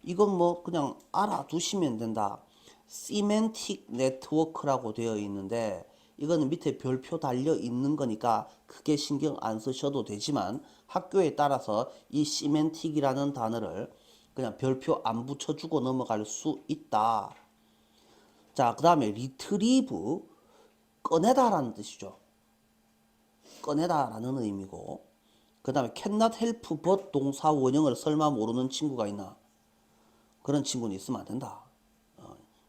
이건 뭐 그냥 알아두시면 된다. 시멘틱 네트워크라고 되어 있는데 이거는 밑에 별표 달려 있는 거니까 크게 신경 안 쓰셔도 되지만 학교에 따라서 이 시멘틱이라는 단어를 그냥 별표 안 붙여주고 넘어갈 수 있다. 자, 그 다음에 리트리브 꺼내다라는 뜻이죠. 꺼내다라는 의미고 그 다음에 cannot help but 동사 원형을 설마 모르는 친구가 있나? 그런 친구는 있으면 안 된다.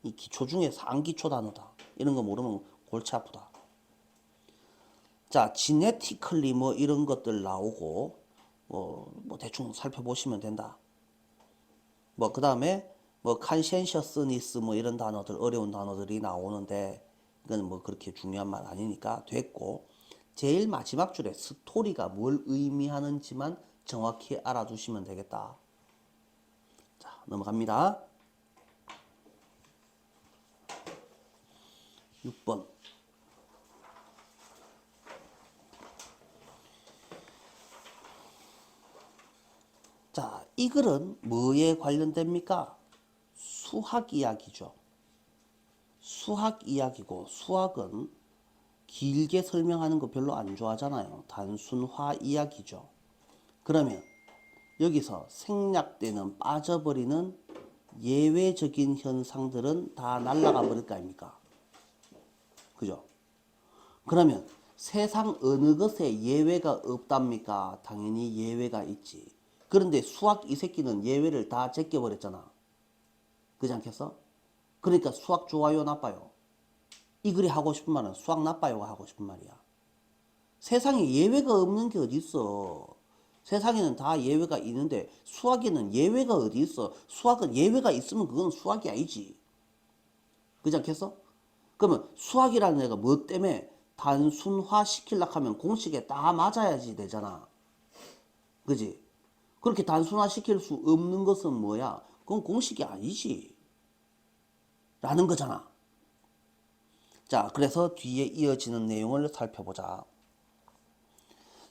이 기초 중에 상기초 단어다. 이런 거 모르면 골치 아프다. 자, genetically 뭐 이런 것들 나오고 뭐 대충 살펴보시면 된다. 뭐 그 다음에 뭐 conscientiousness 뭐 이런 단어들 어려운 단어들이 나오는데 이건 뭐 그렇게 중요한 말 아니니까 됐고 제일 마지막 줄에 스토리가 뭘 의미하는지만 정확히 알아두시면 되겠다. 자, 넘어갑니다. 6번. 자, 이 글은 뭐에 관련됩니까? 수학 이야기죠. 수학 이야기고 수학은 길게 설명하는 거 별로 안 좋아하잖아요. 단순화 이야기죠. 그러면 여기서 생략되는 빠져버리는 예외적인 현상들은 다 날아가 버릴 거 아닙니까? 그죠? 그러면 세상 어느 것에 예외가 없답니까? 당연히 예외가 있지. 그런데 수학 이 새끼는 예외를 다 제껴버렸잖아. 그렇지 않겠어? 그러니까 수학 좋아요, 나빠요? 이 글이 하고 싶은 말은 수학 나빠요가 하고 싶은 말이야. 세상에 예외가 없는 게 어디 있어? 세상에는 다 예외가 있는데 수학에는 예외가 어디 있어? 수학은 예외가 있으면 그건 수학이 아니지. 그렇지 않겠어? 그러면 수학이라는 애가 뭐 때문에 단순화 시키려고 하면 공식에 다 맞아야지 되잖아. 그지? 그렇게 단순화 시킬 수 없는 것은 뭐야? 그건 공식이 아니지. 라는 거잖아. 자, 그래서 뒤에 이어지는 내용을 살펴보자.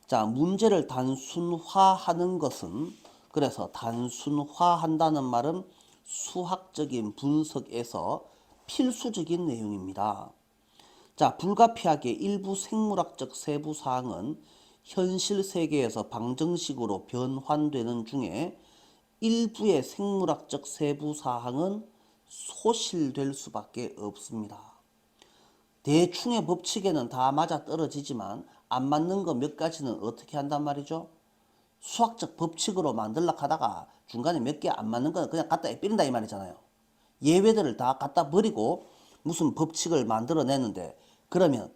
자, 문제를 단순화하는 것은, 그래서 단순화한다는 말은 수학적인 분석에서 필수적인 내용입니다. 자, 불가피하게 일부 생물학적 세부 사항은 현실 세계에서 방정식으로 변환되는 중에 일부의 생물학적 세부 사항은 소실될 수밖에 없습니다. 대충의 법칙에는 다 맞아 떨어지지만 안 맞는 거 몇 가지는 어떻게 한단 말이죠? 수학적 법칙으로 만들려고 하다가 중간에 몇 개 안 맞는 건 그냥 갖다 빼린다 이 말이잖아요. 예외들을 다 갖다 버리고 무슨 법칙을 만들어내는데, 그러면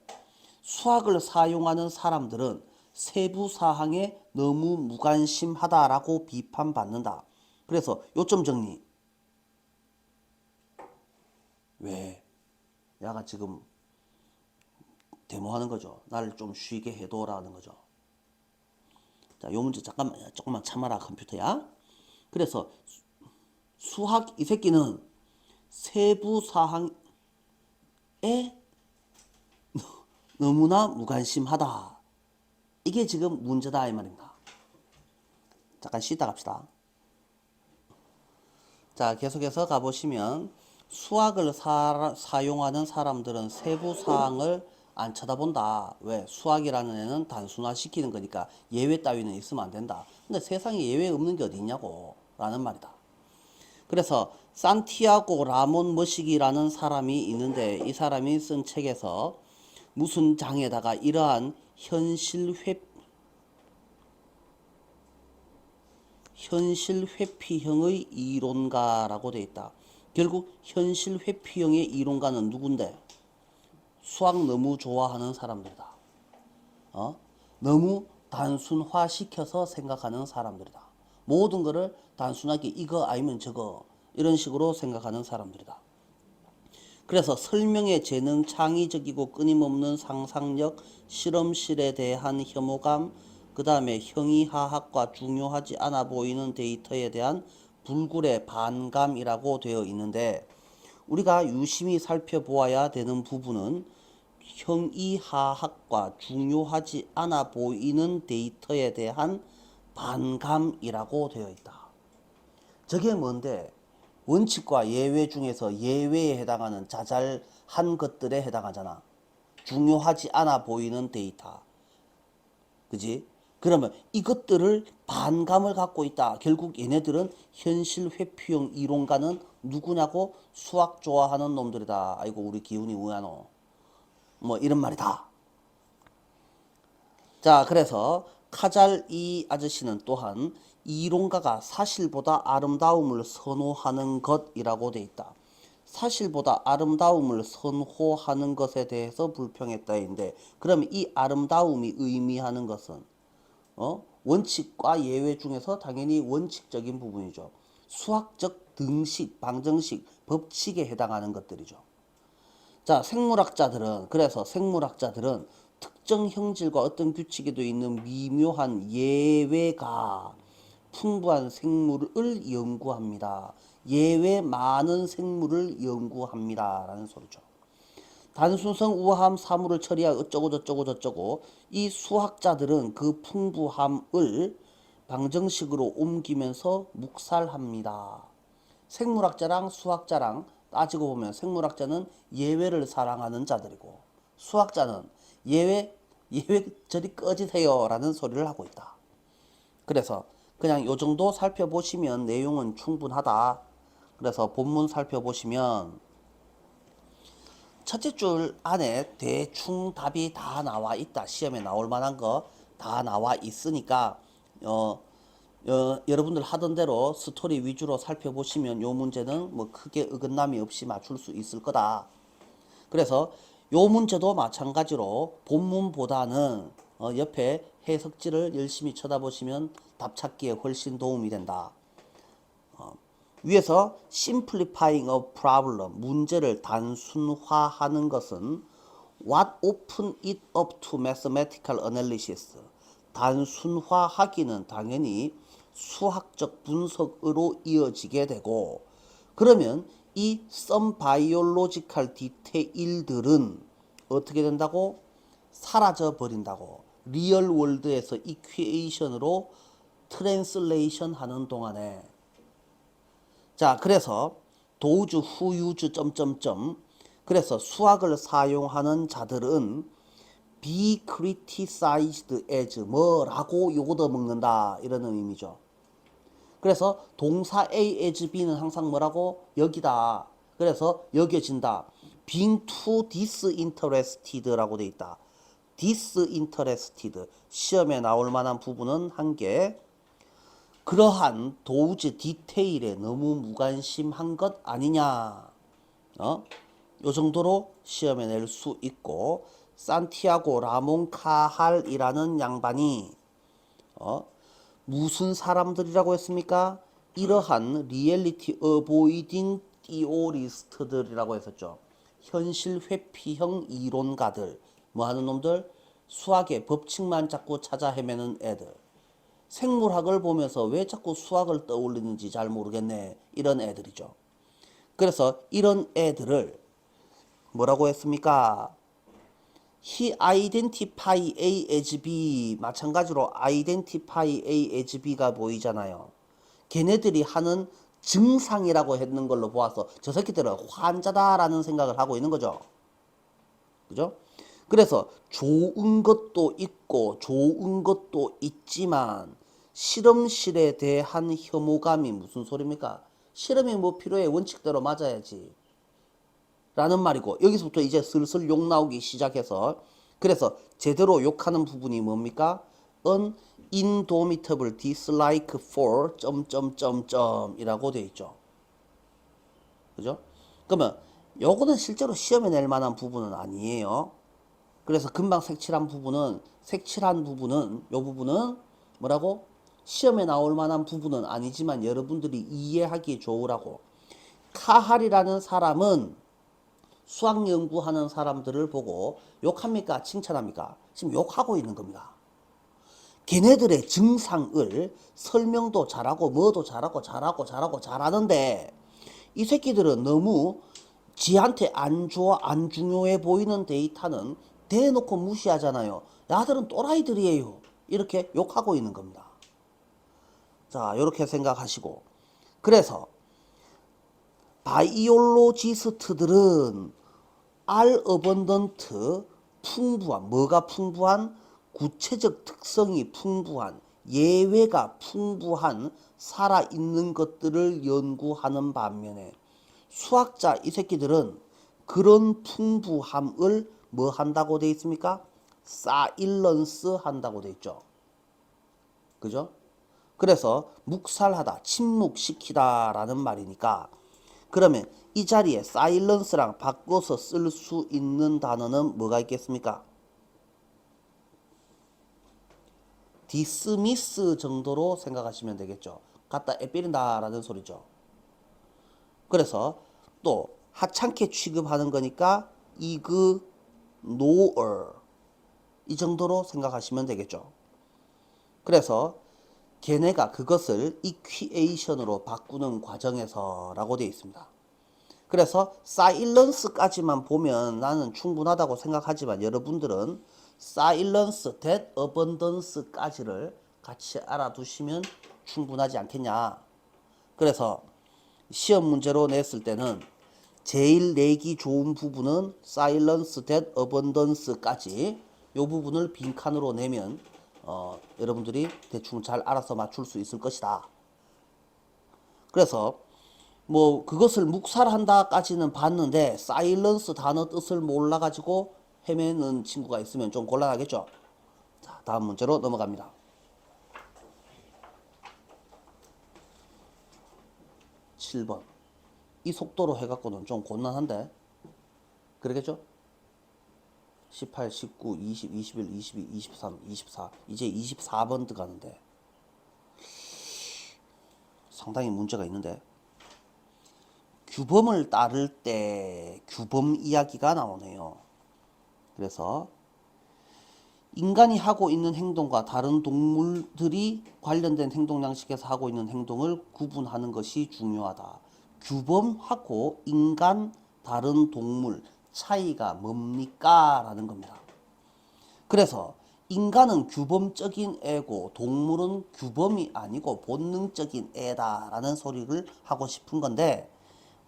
수학을 사용하는 사람들은 세부 사항에 너무 무관심하다라고 비판받는다. 그래서 요점 정리. 왜? 야가 지금 데모하는 거죠. 나를 좀 쉬게 해둬라는 거죠. 자, 요 문제 잠깐만, 조금만 참아라 컴퓨터야. 그래서 수학 이 새끼는 세부 사항에 너무나 무관심하다. 이게 지금 문제다 이 말입니다. 잠깐 쉬다 갑시다. 자, 계속해서 가보시면 수학을 사용하는 사람들은 세부 사항을 안 쳐다본다. 왜? 수학이라는 애는 단순화시키는 거니까 예외 따위는 있으면 안 된다. 근데 세상에 예외 없는 게 어디 있냐고 라는 말이다. 그래서 산티아고 라몬 머시기라는 사람이 있는데, 이 사람이 쓴 책에서 무슨 장에다가 이러한 현실 회피형의 이론가라고 되어 있다. 결국 현실 회피형의 이론가는 누군데? 수학 너무 좋아하는 사람들이다. 너무 단순화시켜서 생각하는 사람들이다. 모든 거를 단순하게 이거 아니면 저거 이런 식으로 생각하는 사람들이다. 그래서 설명의 재능, 창의적이고 끊임없는 상상력, 실험실에 대한 혐오감, 그 다음에 형이하학과 중요하지 않아 보이는 데이터에 대한 불굴의 반감이라고 되어 있는데, 우리가 유심히 살펴보아야 되는 부분은 형이하학과 중요하지 않아 보이는 데이터에 대한 반감이라고 되어 있다. 저게 뭔데? 원칙과 예외 중에서 예외에 해당하는 자잘한 것들에 해당하잖아. 중요하지 않아 보이는 데이터. 그지? 그러면 이것들을 반감을 갖고 있다. 결국 얘네들은 현실 회피형 이론가는 누구냐고? 수학 좋아하는 놈들이다. 아이고 우리 기운이 우야노. 뭐 이런 말이다. 자, 그래서 카잘 이 아저씨는 또한 이론가가 사실보다 아름다움을 선호하는 것이라고 돼 있다. 사실보다 아름다움을 선호하는 것에 대해서 불평했다인데, 그러면 이 아름다움이 의미하는 것은 원칙과 예외 중에서 당연히 원칙적인 부분이죠. 수학적 등식, 방정식, 법칙에 해당하는 것들이죠. 자, 그래서 생물학자들은 특정 형질과 어떤 규칙에도 있는 미묘한 예외가 풍부한 생물을 연구합니다. 예외 많은 생물을 연구합니다. 라는 소리죠. 단순성, 우아함, 사물을 처리할 어쩌고 저쩌고 저쩌고, 이 수학자들은 그 풍부함을 방정식으로 옮기면서 묵살합니다. 생물학자랑 수학자랑 따지고 보면 생물학자는 예외를 사랑하는 자들이고, 수학자는 예외 저리 꺼지세요 라는 소리를 하고 있다. 그래서 그냥 요 정도 살펴보시면 내용은 충분하다. 그래서 본문 살펴보시면, 첫째 줄 안에 대충 답이 다 나와 있다. 시험에 나올 만한 거 다 나와 있으니까 여러분들 하던 대로 스토리 위주로 살펴보시면 요 문제는 뭐 크게 어긋남이 없이 맞출 수 있을 거다. 그래서 요 문제도 마찬가지로 본문보다는 옆에 해석지를 열심히 쳐다보시면 답 찾기에 훨씬 도움이 된다. 위에서 simplifying a problem, 문제를 단순화하는 것은 what open it up to mathematical analysis, 단순화하기는 당연히 수학적 분석으로 이어지게 되고, 그러면 이 some biological detail들은 어떻게 된다고? 사라져 버린다고. 리얼 월드에서 이퀘이션으로 트랜슬레이션 하는 동안에. 자, 그래서 도우즈 후유즈 점점점, 그래서 수학을 사용하는 자들은 be criticized as 뭐라고 요거도 먹는다, 이런 의미죠. 그래서 동사 A as B는 항상 뭐라고? 여기다. 그래서 여겨진다. being too disinterested라고 돼 있다. disinterested, 시험에 나올 만한 부분은 한 개. 그러한 도우즈 디테일에 너무 무관심한 것 아니냐. 요 정도로 시험에 낼 수 있고, 산티아고 라몬 카할이라는 양반이 무슨 사람들이라고 했습니까? 이러한 리얼리티 어보이딩 티오리스트들이라고 했었죠. 현실 회피형 이론가들, 뭐 하는 놈들? 수학의 법칙만 자꾸 찾아 헤매는 애들. 생물학을 보면서 왜 자꾸 수학을 떠올리는지 잘 모르겠네, 이런 애들이죠. 그래서 이런 애들을 뭐라고 했습니까? He identify A as B, 마찬가지로 identify A as B가 보이잖아요. 걔네들이 하는 증상이라고 했는 걸로 보아서 저 새끼들은 환자다라는 생각을 하고 있는 거죠. 그죠? 그래서 좋은 것도 있고 좋은 것도 있지만 실험실에 대한 혐오감이 무슨 소리입니까? 실험이 뭐 필요해, 원칙대로 맞아야지 라는 말이고, 여기서부터 이제 슬슬 욕 나오기 시작해서, 그래서 제대로 욕하는 부분이 뭡니까? An indomitable dislike for 이라고 돼 있죠. 그죠? 그러면 요거는 실제로 시험에 낼 만한 부분은 아니에요. 그래서 금방 색칠한 부분은 요 부분은 뭐라고? 시험에 나올 만한 부분은 아니지만 여러분들이 이해하기 좋으라고. 카할이라는 사람은 수학 연구하는 사람들을 보고 욕합니까? 칭찬합니까? 지금 욕하고 있는 겁니다. 걔네들의 증상을 설명도 잘하고 뭐도 잘하고 잘하는데, 이 새끼들은 너무 지한테 안 중요해 보이는 데이터는 대놓고 무시하잖아요. 야들은 또라이들이에요. 이렇게 욕하고 있는 겁니다. 자, 이렇게 생각하시고, 그래서 바이올로지스트들은 알 어번던트, 풍부한, 뭐가 풍부한? 구체적 특성이 풍부한, 예외가 풍부한 살아있는 것들을 연구하는 반면에 수학자 이 새끼들은 그런 풍부함을 뭐 한다고 돼 있습니까? 사일런스 한다고 돼 있죠. 그죠? 그래서 묵살하다, 침묵시키다 라는 말이니까, 그러면 이 자리에 사일런스랑 바꿔서 쓸 수 있는 단어는 뭐가 있겠습니까? 디스미스 정도로 생각하시면 되겠죠. 갖다 애삐린다 라는 소리죠. 그래서 또 하찮게 취급하는 거니까 이그노어, 이 정도로 생각하시면 되겠죠. 그래서 걔네가 그것을 이퀴에이션으로 바꾸는 과정에서 라고 되어 있습니다. 그래서 사일런스까지만 보면 나는 충분하다고 생각하지만 여러분들은 사일런스, that abundance까지를 같이 알아두시면 충분하지 않겠냐. 그래서 시험 문제로 냈을 때는 제일 내기 좋은 부분은 silence, that, abundance까지, 이 부분을 빈칸으로 내면 여러분들이 대충 잘 알아서 맞출 수 있을 것이다. 그래서 뭐 그것을 묵살한다까지는 봤는데 사일런스 단어 뜻을 몰라가지고 헤매는 친구가 있으면 좀 곤란하겠죠. 자, 다음 문제로 넘어갑니다. 7번. 이 속도로 해갖고는 좀 곤란한데 그러겠죠? 18, 19, 20, 21, 22, 23, 24 이제 24번 들어가는데 상당히 문제가 있는데 규범을 따를 때 규범 이야기가 나오네요. 그래서 인간이 하고 있는 행동과 다른 동물들이 관련된 행동 양식에서 하고 있는 행동을 구분하는 것이 중요하다. 규범하고 인간, 다른 동물 차이가 뭡니까? 라는 겁니다. 그래서 인간은 규범적인 애고 동물은 규범이 아니고 본능적인 애다 라는 소리를 하고 싶은 건데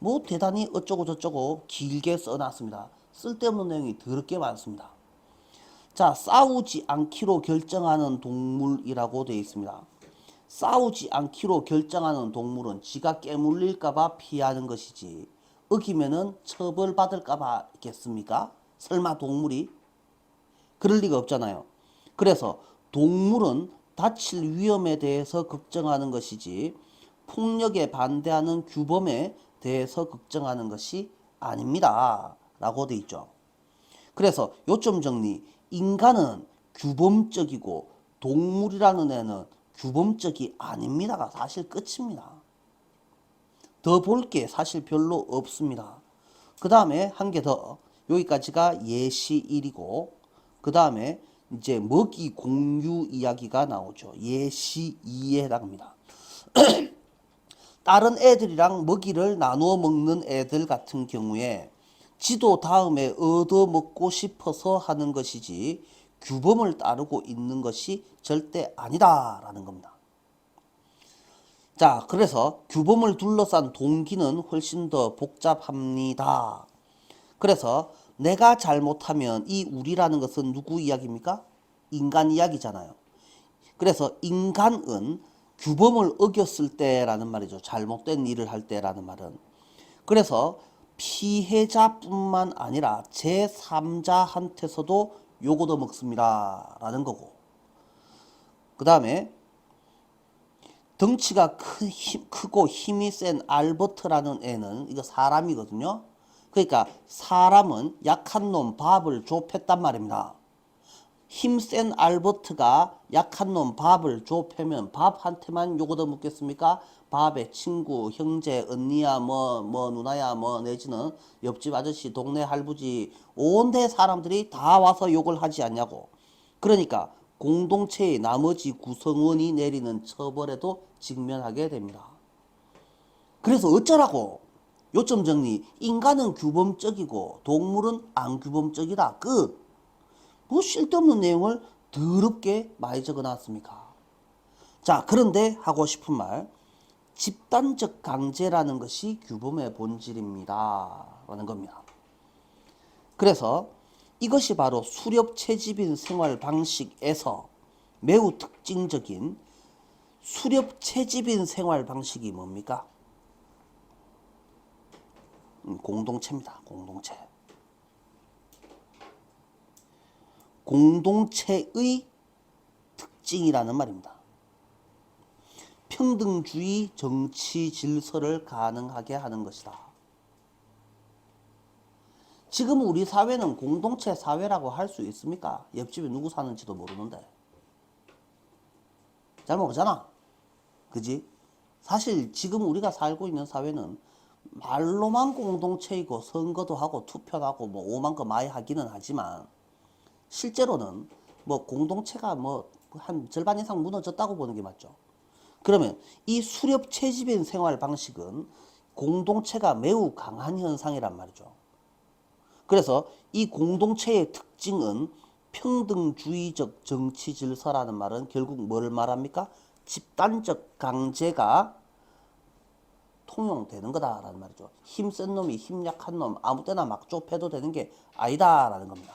뭐 대단히 어쩌고 저쩌고 길게 써놨습니다. 쓸데없는 내용이 더럽게 많습니다. 자, 싸우지 않기로 결정하는 동물이라고 되어 있습니다. 싸우지 않기로 결정하는 동물은 지가 깨물릴까봐 피하는 것이지 어기면은 처벌받을까봐 있겠습니까? 설마 동물이? 그럴 리가 없잖아요. 그래서 동물은 다칠 위험에 대해서 걱정하는 것이지 폭력에 반대하는 규범에 대해서 걱정하는 것이 아닙니다. 라고 되어 있죠. 그래서 요점 정리. 인간은 규범적이고 동물이라는 애는 규범적이 아닙니다가 사실 끝입니다. 더 볼 게 사실 별로 없습니다. 그 다음에 한 개 더. 여기까지가 예시 1이고 그 다음에 이제 먹이 공유 이야기가 나오죠. 예시 2에 해당합니다. 다른 애들이랑 먹이를 나누어 먹는 애들 같은 경우에 지도 다음에 얻어 먹고 싶어서 하는 것이지 규범을 따르고 있는 것이 절대 아니다라는 겁니다. 자, 그래서 규범을 둘러싼 동기는 훨씬 더 복잡합니다. 그래서 내가 잘못하면 이 우리라는 것은 누구 이야기입니까? 인간 이야기잖아요. 그래서 인간은 규범을 어겼을 때라는 말이죠. 잘못된 일을 할 때라는 말은. 그래서 피해자뿐만 아니라 제3자한테서도 욕 얻어먹습니다. 라는 거고. 그 다음에 덩치가 크고 힘이 센 알버트라는 애는 이거 사람이거든요. 그러니까 사람은 약한 놈 밥을 줘 팼단 말입니다. 힘센 알버트가 약한 놈 밥을 줘 패면 밥한테만 욕 얻어 먹겠습니까? 밥에 친구, 형제, 언니야, 누나야, 내지는 옆집 아저씨, 동네 할부지, 온데 사람들이 다 와서 욕을 하지 않냐고. 그러니까 공동체의 나머지 구성원이 내리는 처벌에도 직면하게 됩니다. 그래서 어쩌라고? 요점 정리. 인간은 규범적이고 동물은 안 규범적이다. 끝. 뭐 쓸데없는 내용을 더럽게 많이 적어놨습니까? 자, 그런데 하고 싶은 말. 집단적 강제라는 것이 규범의 본질입니다. 라는 겁니다. 그래서 이것이 바로 수렵채집인 생활 방식에서 매우 특징적인 수렵채집인 생활 방식이 뭡니까? 공동체입니다. 공동체. 공동체의 특징이라는 말입니다. 평등주의 정치 질서를 가능하게 하는 것이다. 지금 우리 사회는 공동체 사회라고 할 수 있습니까? 옆집에 누구 사는지도 모르는데. 잘 모르잖아. 그지? 사실 지금 우리가 살고 있는 사회는 말로만 공동체이고 선거도 하고 투표도 하고 뭐 오만 거 많이 하기는 하지만 실제로는 뭐 공동체가 뭐 한 절반 이상 무너졌다고 보는 게 맞죠. 그러면 이 수렵채집인 생활 방식은 공동체가 매우 강한 현상이란 말이죠. 그래서 이 공동체의 특징은 평등주의적 정치 질서라는 말은 결국 뭘 말합니까? 집단적 강제가 통용되는 거다라는 말이죠. 힘센 놈이 힘 약한 놈 아무 때나 막 좁혀도 되는 게 아니다라는 겁니다.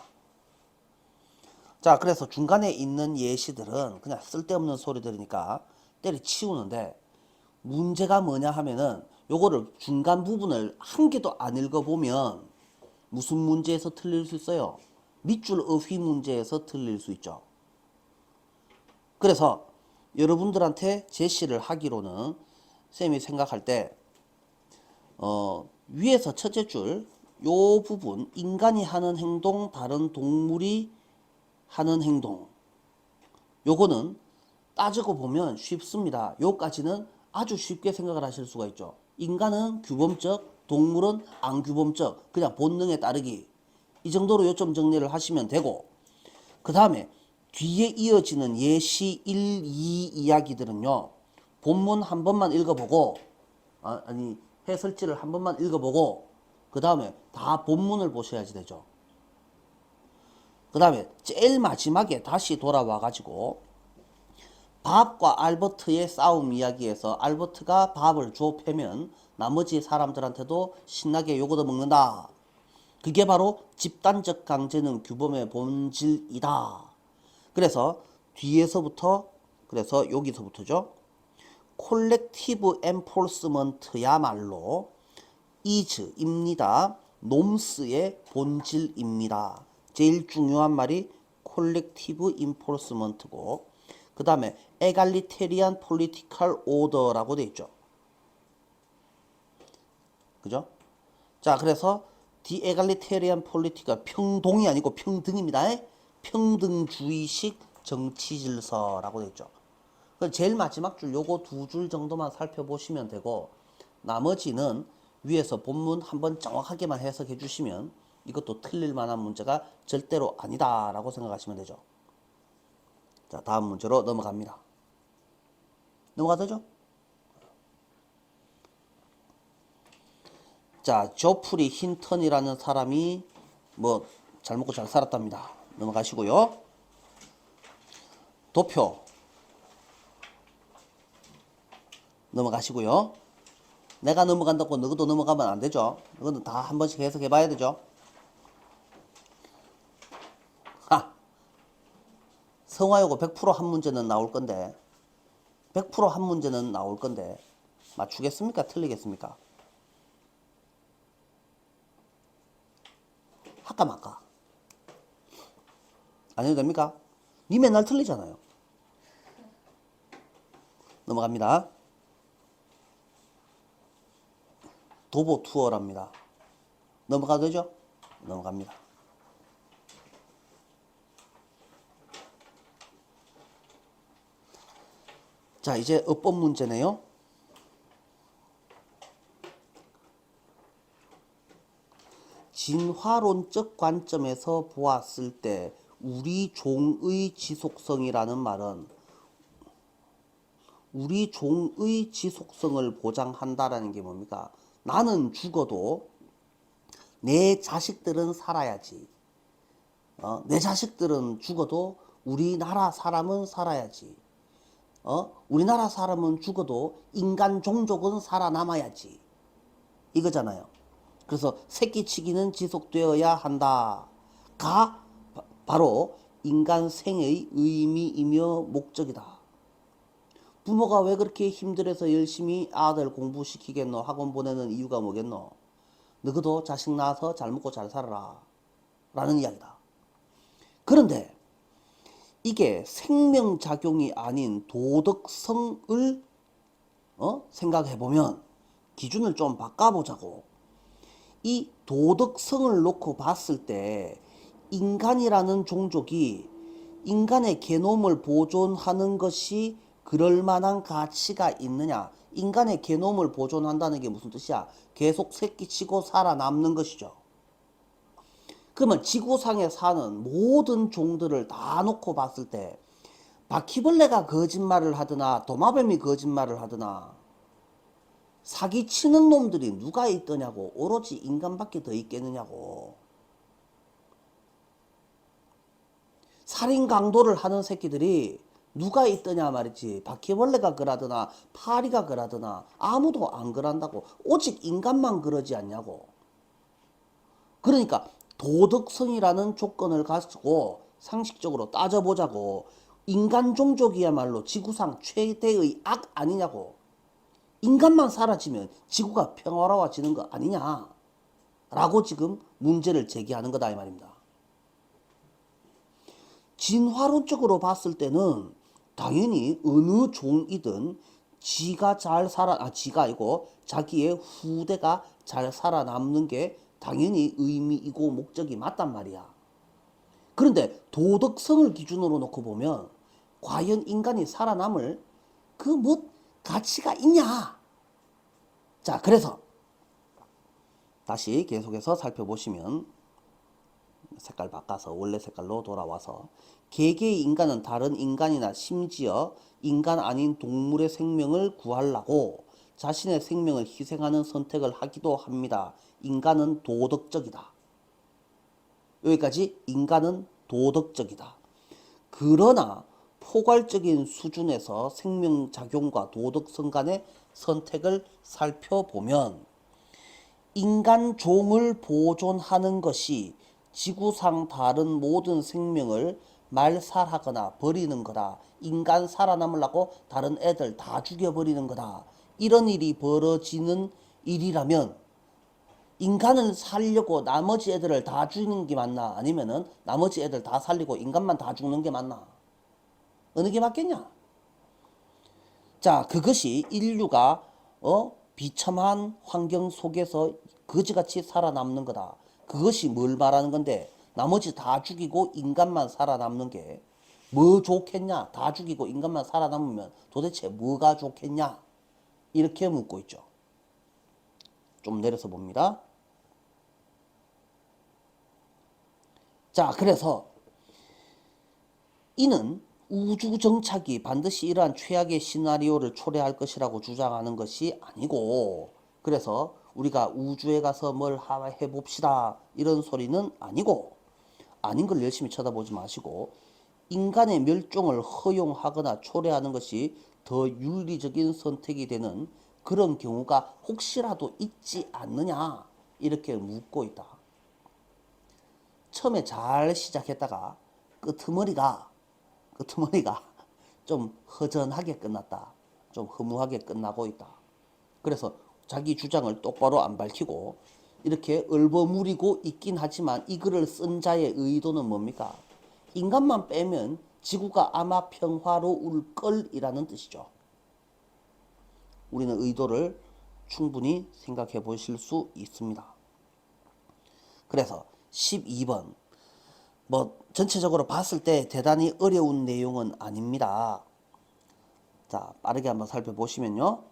자, 그래서 중간에 있는 예시들은 그냥 쓸데없는 소리들이니까 때려치우는데 문제가 뭐냐 하면은 요거를 중간 부분을 한 개도 안 읽어보면 무슨 문제에서 틀릴 수 있어요? 밑줄 어휘 문제에서 틀릴 수 있죠. 그래서 여러분들한테 제시를 하기로는 쌤이 생각할 때 위에서 첫째 줄 요 부분 인간이 하는 행동 다른 동물이 하는 행동 요거는 따지고 보면 쉽습니다. 요까지는 아주 쉽게 생각을 하실 수가 있죠. 인간은 규범적, 동물은 안 규범적, 그냥 본능에 따르기. 이 정도로 요점 정리를 하시면 되고, 그 다음에 뒤에 이어지는 예시 1, 2 이야기들은요, 본문 한 번만 읽어보고, 아니, 해설지를 한 번만 읽어보고, 그 다음에 다 본문을 보셔야지 되죠. 그 다음에 제일 마지막에 다시 돌아와가지고, 밥과 알버트의 싸움 이야기에서 알버트가 밥을 줘 패면 나머지 사람들한테도 신나게 욕 얻어 먹는다. 그게 바로 집단적 강제는 규범의 본질이다. 그래서 뒤에서부터 그래서 여기서부터죠. 콜렉티브 엔포스먼트야말로 is입니다. 놈스의 본질입니다. 제일 중요한 말이 콜렉티브 인포스먼트고 그 다음에 에갈리테리안 폴리티컬 오더라고 돼 있죠. 그죠? 자, 그래서 디 에갈리테리안 폴리티컬 평동이 아니고 평등입니다. 평등주의식 정치 질서라고 돼 있죠. 제일 마지막 줄 요거 두 줄 정도만 살펴보시면 되고 나머지는 위에서 본문 한번 정확하게만 해석해 주시면 이것도 틀릴 만한 문제가 절대로 아니다라고 생각하시면 되죠. 자, 다음 문제로 넘어갑니다. 넘어가도 되죠? 자, 조프리 힌턴이라는 사람이 뭐 잘 먹고 잘 살았답니다. 넘어가시고요. 도표 넘어가시고요. 내가 넘어간다고 너도 넘어가면 안 되죠. 이거는 다 한 번씩 해석해 봐야 되죠. 성화요거 100% 한 문제는 나올 건데 100% 한 문제는 나올 건데 맞추겠습니까? 틀리겠습니까? 할까 말까? 안 해도 됩니까? 니 맨날 틀리잖아요. 넘어갑니다. 도보 투어랍니다. 넘어가도 되죠? 넘어갑니다. 자, 이제 어법 문제네요. 진화론적 관점에서 보았을 때 우리 종의 지속성이라는 말은 우리 종의 지속성을 보장한다라는 게 뭡니까? 나는 죽어도 내 자식들은 살아야지. 내 자식들은 죽어도 우리나라 사람은 살아야지. 우리나라 사람은 죽어도 인간 종족은 살아남아야지. 이거잖아요. 그래서 새끼치기는 지속되어야 한다가 바로 인간 생의 의미이며 목적이다. 부모가 왜 그렇게 힘들어서 열심히 아들 공부시키겠노? 학원 보내는 이유가 뭐겠노? 너희도 자식 낳아서 잘 먹고 잘 살아라 라는 이야기다. 그런데 이게 생명작용이 아닌 도덕성을 생각해보면 기준을 좀 바꿔보자고. 이 도덕성을 놓고 봤을 때 인간이라는 종족이 인간의 게놈을 보존하는 것이 그럴 만한 가치가 있느냐. 인간의 게놈을 보존한다는 게 무슨 뜻이야? 계속 새끼치고 살아남는 것이죠. 그러면 지구상에 사는 모든 종들을 다 놓고 봤을 때 바퀴벌레가 거짓말을 하더나 도마뱀이 거짓말을 하더나 사기치는 놈들이 누가 있더냐고. 오로지 인간밖에 더 있겠느냐고. 살인 강도를 하는 새끼들이 누가 있더냐 말이지. 바퀴벌레가 그러더나 파리가 그러더나 아무도 안 그런다고. 오직 인간만 그러지 않냐고. 그러니까 도덕성이라는 조건을 가지고 상식적으로 따져보자고. 인간 종족이야말로 지구상 최대의 악 아니냐고. 인간만 사라지면 지구가 평화로워지는 거 아니냐 라고 지금 문제를 제기하는 거다 이 말입니다. 진화론적으로 봤을 때는 당연히 어느 종이든 지가 아니고 자기의 후대가 잘 살아남는 게 당연히 의미이고 목적이 맞단 말이야. 그런데 도덕성을 기준으로 놓고 보면 과연 인간이 살아남을 그 뭐 가치가 있냐? 자, 그래서 다시 계속해서 살펴보시면 색깔 바꿔서 원래 색깔로 돌아와서 개개의 인간은 다른 인간이나 심지어 인간 아닌 동물의 생명을 구하려고 자신의 생명을 희생하는 선택을 하기도 합니다. 인간은 도덕적이다. 여기까지 인간은 도덕적이다. 그러나 포괄적인 수준에서 생명작용과 도덕성 간의 선택을 살펴보면 인간 종을 보존하는 것이 지구상 다른 모든 생명을 말살하거나 버리는 거다. 인간 살아남으려고 다른 애들 다 죽여버리는 거다. 이런 일이 벌어지는 일이라면 인간을 살려고 나머지 애들을 다 죽이는 게 맞나? 아니면은 나머지 애들 다 살리고 인간만 다 죽는 게 맞나? 어느 게 맞겠냐? 자, 그것이 인류가 비참한 환경 속에서 거지같이 살아남는 거다. 그것이 뭘 말하는 건데 나머지 다 죽이고 인간만 살아남는 게 뭐 좋겠냐? 다 죽이고 인간만 살아남으면 도대체 뭐가 좋겠냐? 이렇게 묻고 있죠. 좀 내려서 봅니다. 자, 그래서 이는 우주 정착이 반드시 이러한 최악의 시나리오를 초래할 것이라고 주장하는 것이 아니고, 그래서 우리가 우주에 가서 뭘 해봅시다 이런 소리는 아니고, 아닌 걸 열심히 쳐다보지 마시고 인간의 멸종을 허용하거나 초래하는 것이 더 윤리적인 선택이 되는 그런 경우가 혹시라도 있지 않느냐 이렇게 묻고 있다. 처음에 잘 시작했다가 끄트머리가 좀 허전하게 끝났다. 좀 허무하게 끝나고 있다. 그래서 자기 주장을 똑바로 안 밝히고 이렇게 얼버무리고 있긴 하지만 이 글을 쓴 자의 의도는 뭡니까? 인간만 빼면 지구가 아마 평화로울 걸이라는 뜻이죠. 우리는 의도를 충분히 생각해 보실 수 있습니다. 그래서 12번 뭐 전체적으로 봤을 때 대단히 어려운 내용은 아닙니다. 자, 빠르게 한번 살펴보시면요.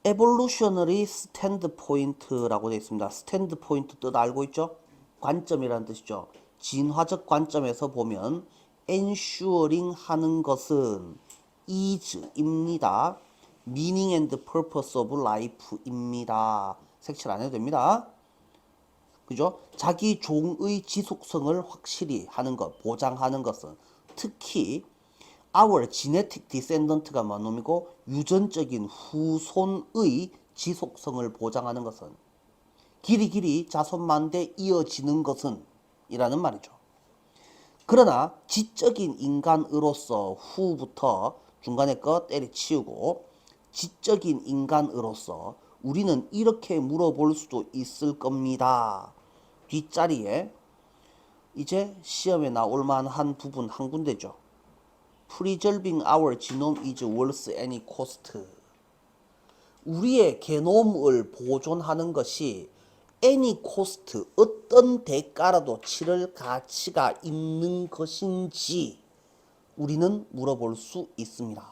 evolutionary standpoint라고 되어 있습니다. standpoint 뜻 알고 있죠? 관점이라는 뜻이죠. 진화적 관점에서 보면 ensuring 하는 것은 is입니다. meaning and purpose of life입니다. 색칠 안 해도 됩니다. 그죠? 자기 종의 지속성을 확실히 하는 것, 보장하는 것은 특히 our genetic descendant가 뭔 놈이고 유전적인 후손의 지속성을 보장하는 것은 길이 자손만대 이어지는 것은 이라는 말이죠. 그러나 지적인 인간으로서 후부터 중간에 거 때려치우고 지적인 인간으로서 우리는 이렇게 물어볼 수도 있을 겁니다. 뒷자리에 이제 시험에 나올 만한 부분 한 군데죠. Preserving our genome is worth any cost. 우리의 게놈을 보존하는 것이 any cost, 어떤 대가라도 치를 가치가 있는 것인지 우리는 물어볼 수 있습니다.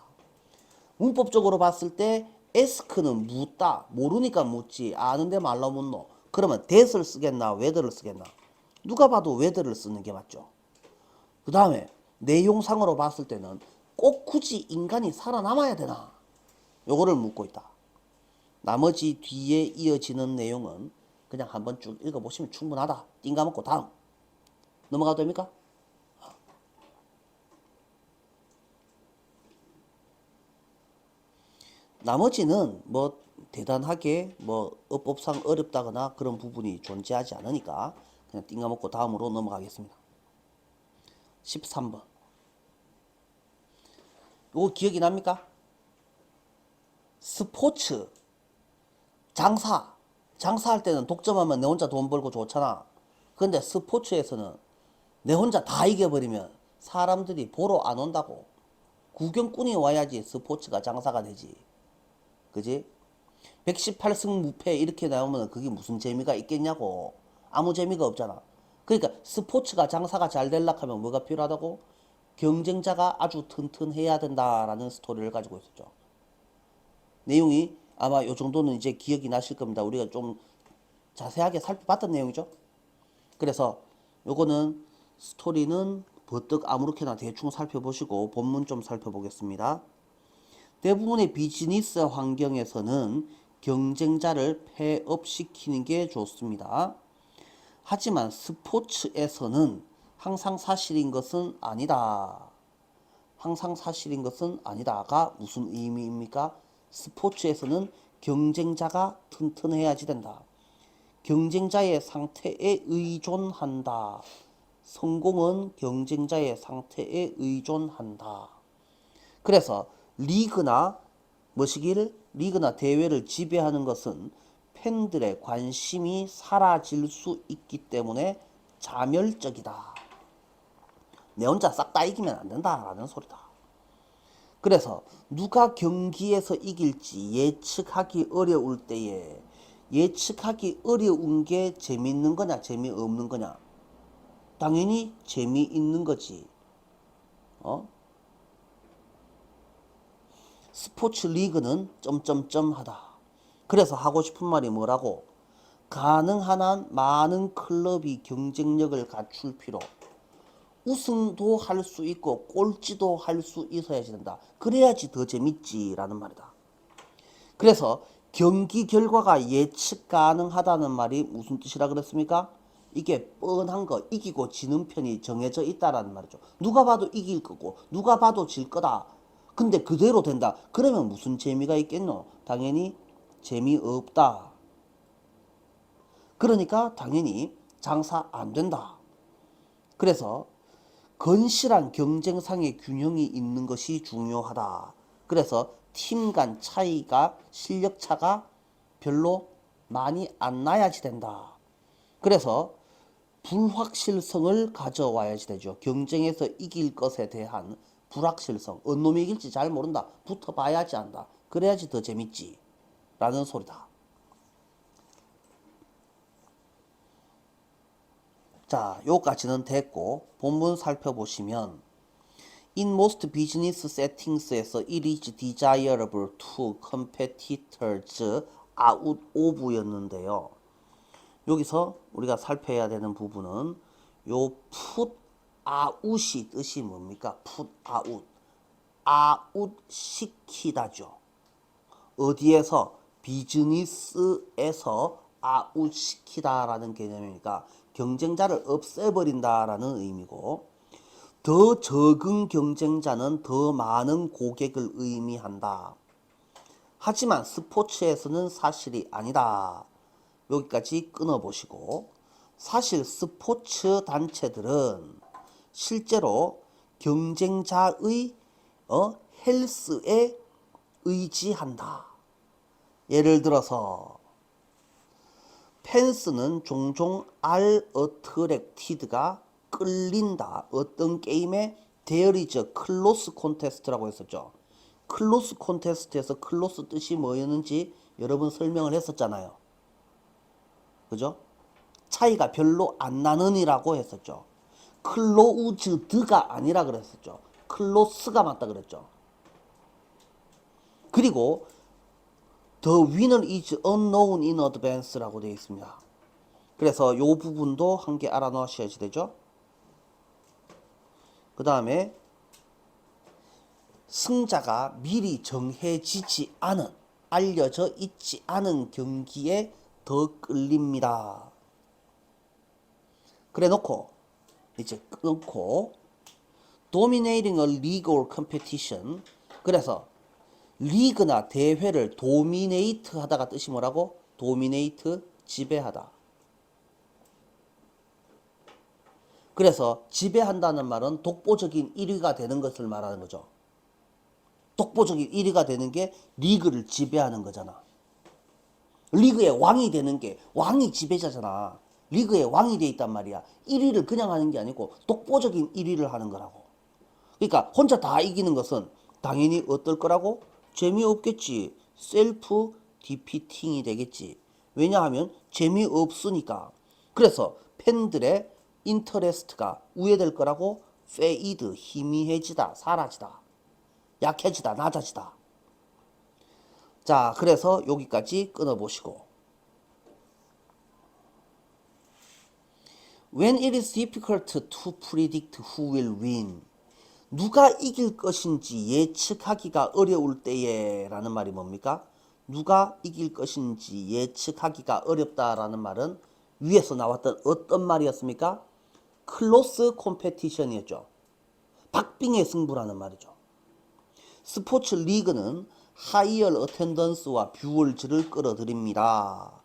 문법적으로 봤을 때 ask는 묻다, 모르니까 묻지, 아는데 말로 묻노. 그러면 that을 쓰겠나, whether를 쓰겠나? 누가 봐도 whether를 쓰는 게 맞죠. 그 다음에 내용상으로 봤을 때는 꼭 굳이 인간이 살아남아야 되나? 요거를 묻고 있다. 나머지 뒤에 이어지는 내용은 그냥 한번 쭉 읽어보시면 충분하다. 띵가먹고 다음. 넘어가도 됩니까? 나머지는 뭐 대단하게 뭐 어법상 어렵다거나 그런 부분이 존재하지 않으니까 그냥 띵가먹고 다음으로 넘어가겠습니다. 13번. 요거 기억이 납니까? 스포츠, 장사할 때는 독점하면 내 혼자 돈 벌고 좋잖아. 근데 스포츠에서는 내 혼자 다 이겨버리면 사람들이 보러 안 온다고. 구경꾼이 와야지 스포츠가 장사가 되지. 그지? 118승 무패 이렇게 나오면 그게 무슨 재미가 있겠냐고. 아무 재미가 없잖아. 그러니까 스포츠가 장사가 잘 되려고 하면 뭐가 필요하다고? 경쟁자가 아주 튼튼해야 된다라는 스토리를 가지고 있었죠. 내용이 아마 요 정도는 이제 기억이 나실 겁니다. 우리가 좀 자세하게 살펴봤던 내용이죠. 그래서 요거는 스토리는 버뜩 아무렇게나 대충 살펴보시고 본문 좀 살펴보겠습니다. 대부분의 비즈니스 환경에서는 경쟁자를 폐업시키는 게 좋습니다. 하지만 스포츠에서는 항상 사실인 것은 아니다. 항상 사실인 것은 아니다가 무슨 의미입니까? 스포츠에서는 경쟁자가 튼튼해야지 된다. 경쟁자의 상태에 의존한다. 성공은 경쟁자의 상태에 의존한다. 그래서 리그나 대회를 지배하는 것은 팬들의 관심이 사라질 수 있기 때문에 자멸적이다. 내 혼자 싹 다 이기면 안 된다라는 소리다. 그래서 누가 경기에서 이길지 예측하기 어려울 때에 예측하기 어려운 게 재미있는 거냐 재미없는 거냐? 당연히 재미있는 거지. 스포츠 리그는 점점점 하다. 그래서 하고 싶은 말이 뭐라고? 가능한 한 많은 클럽이 경쟁력을 갖출 필요. 우승도 할 수 있고 꼴찌도 할 수 있어야지 된다. 그래야지 더 재밌지라는 말이다. 그래서 경기 결과가 예측 가능하다는 말이 무슨 뜻이라 그랬습니까? 이게 뻔한 거, 이기고 지는 편이 정해져 있다라는 말이죠. 누가 봐도 이길 거고 누가 봐도 질 거다. 근데 그대로 된다. 그러면 무슨 재미가 있겠노? 당연히 재미없다. 그러니까 당연히 장사 안 된다. 그래서 건실한 경쟁상의 균형이 있는 것이 중요하다. 그래서 팀 간 차이가 실력 차가 별로 많이 안 나야지 된다. 그래서 불확실성을 가져와야지 되죠. 경쟁에서 이길 것에 대한 불확실성. 어느 놈이 이길지 잘 모른다. 붙어봐야지 한다. 그래야지 더 재밌지. 라는 소리다. 자, 요까지는 됐고 본문 살펴보시면 In most business settings에서 it is desirable to competitors out of였는데요. 여기서 우리가 살펴야 되는 부분은 요 put out이 뜻이 뭡니까? put out. out 시키다죠. 어디에서? 비즈니스에서 out 시키다라는 개념이니까 경쟁자를 없애버린다라는 의미고, 더 적은 경쟁자는 더 많은 고객을 의미한다. 하지만 스포츠에서는 사실이 아니다. 여기까지 끊어보시고, 사실 스포츠 단체들은 실제로 경쟁자의 헬스에 의지한다. 예를 들어서 펜스는 종종 어트랙티드가 끌린다. 어떤 게임에 there is a close contest라고 했었죠. 클로스 콘테스트에서 클로스 뜻이 뭐였는지 여러분 설명을 했었잖아요. 그죠? 차이가 별로 안 나는이라고 했었죠. 클로우즈드가 아니라 그랬었죠. 클로스가 맞다 그랬죠. 그리고 The winner is unknown in advance라고 되어 있습니다. 그래서 이 부분도 한 개 알아놓으셔야지 되죠. 그 다음에 승자가 미리 정해지지 않은, 알려져 있지 않은 경기에 더 끌립니다. 그래 놓고 이제 끊고 dominating a league or competition. 그래서 리그나 대회를 도미네이트 하다가 뜻이 뭐라고? 도미네이트, 지배하다. 그래서 지배한다는 말은 독보적인 1위가 되는 것을 말하는 거죠. 독보적인 1위가 되는 게 리그를 지배하는 거잖아. 리그의 왕이 되는 게 왕이 지배자잖아. 리그의 왕이 돼 있단 말이야. 1위를 그냥 하는 게 아니고 독보적인 1위를 하는 거라고. 그러니까 혼자 다 이기는 것은 당연히 어떨 거라고? 재미없겠지. 셀프 디피팅이 되겠지. 왜냐하면 재미없으니까. 그래서 팬들의 인터레스트가 우회될 거라고? 페이드, 희미해지다, 사라지다, 약해지다, 낮아지다. 자, 그래서 여기까지 끊어보시고. When it is difficult to predict who will win. 누가 이길 것인지 예측하기가 어려울 때에 라는 말이 뭡니까? 누가 이길 것인지 예측하기가 어렵다라는 말은 위에서 나왔던 어떤 말이었습니까? 클로스 콤페티션이었죠. 박빙의 승부라는 말이죠. 스포츠 리그는 하이얼 어텐던스와 뷰월즈를 끌어들입니다.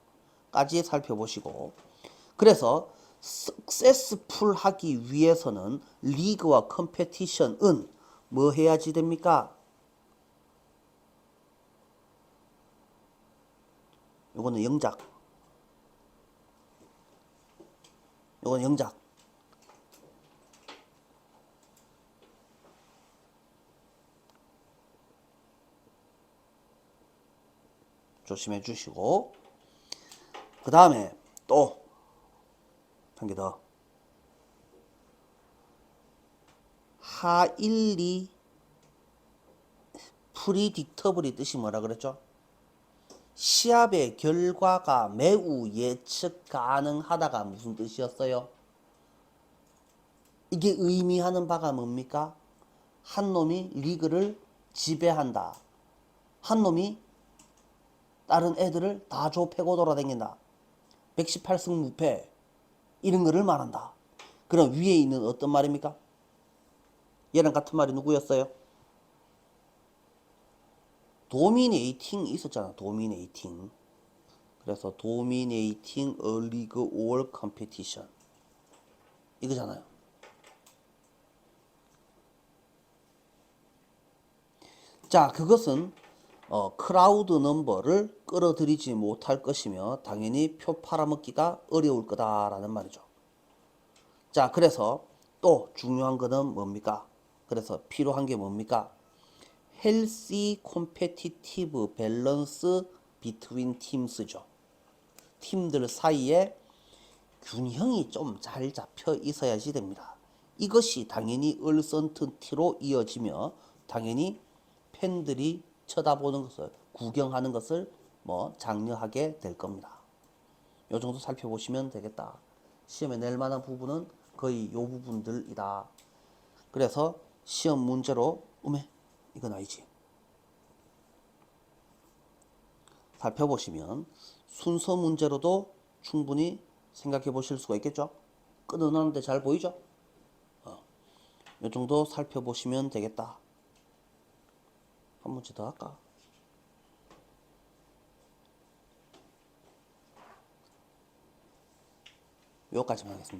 까지 살펴보시고, 그래서 석세스풀 하기 위해서는 리그와 컴페티션은 뭐 해야지 됩니까? 요거는 영작. 요건 영작. 조심해 주시고, 그 다음에 또 한 개 더. 하일리 프리딕터블이 뜻이 뭐라 그랬죠? 시합의 결과가 매우 예측 가능하다가 무슨 뜻이었어요? 이게 의미하는 바가 뭡니까? 한 놈이 리그를 지배한다. 한 놈이 다른 애들을 다 좁혀고 돌아다닌다. 118승 무패. 이런 거를 말한다. 그럼 위에 있는 어떤 말입니까? 얘랑 같은 말이 누구였어요? 도미네이팅 있었잖아. 도미네이팅. 그래서 도미네이팅 a league or competition 이거잖아요. 자, 그것은 크라우드 넘버를 끌어들이지 못할 것이며 당연히 표 팔아먹기가 어려울 거다라는 말이죠. 자, 그래서 또 중요한 거는 뭡니까? 그래서 필요한 게 뭡니까? healthy competitive balance between teams죠. 팀들 사이에 균형이 좀 잘 잡혀 있어야지 됩니다. 이것이 당연히 얼선트티로 이어지며 당연히 팬들이 쳐다보는 것을, 구경하는 것을 뭐 장려하게 될 겁니다. 요 정도 살펴보시면 되겠다. 시험에 낼 만한 부분은 거의 요 부분들이다. 그래서 시험 문제로 이건 아니지. 살펴보시면 순서 문제로도 충분히 생각해 보실 수가 있겠죠. 끊어놓는데 잘 보이죠? 요 정도 살펴보시면 되겠다. 한 문제 더 할까? 요까지만 하겠습니다.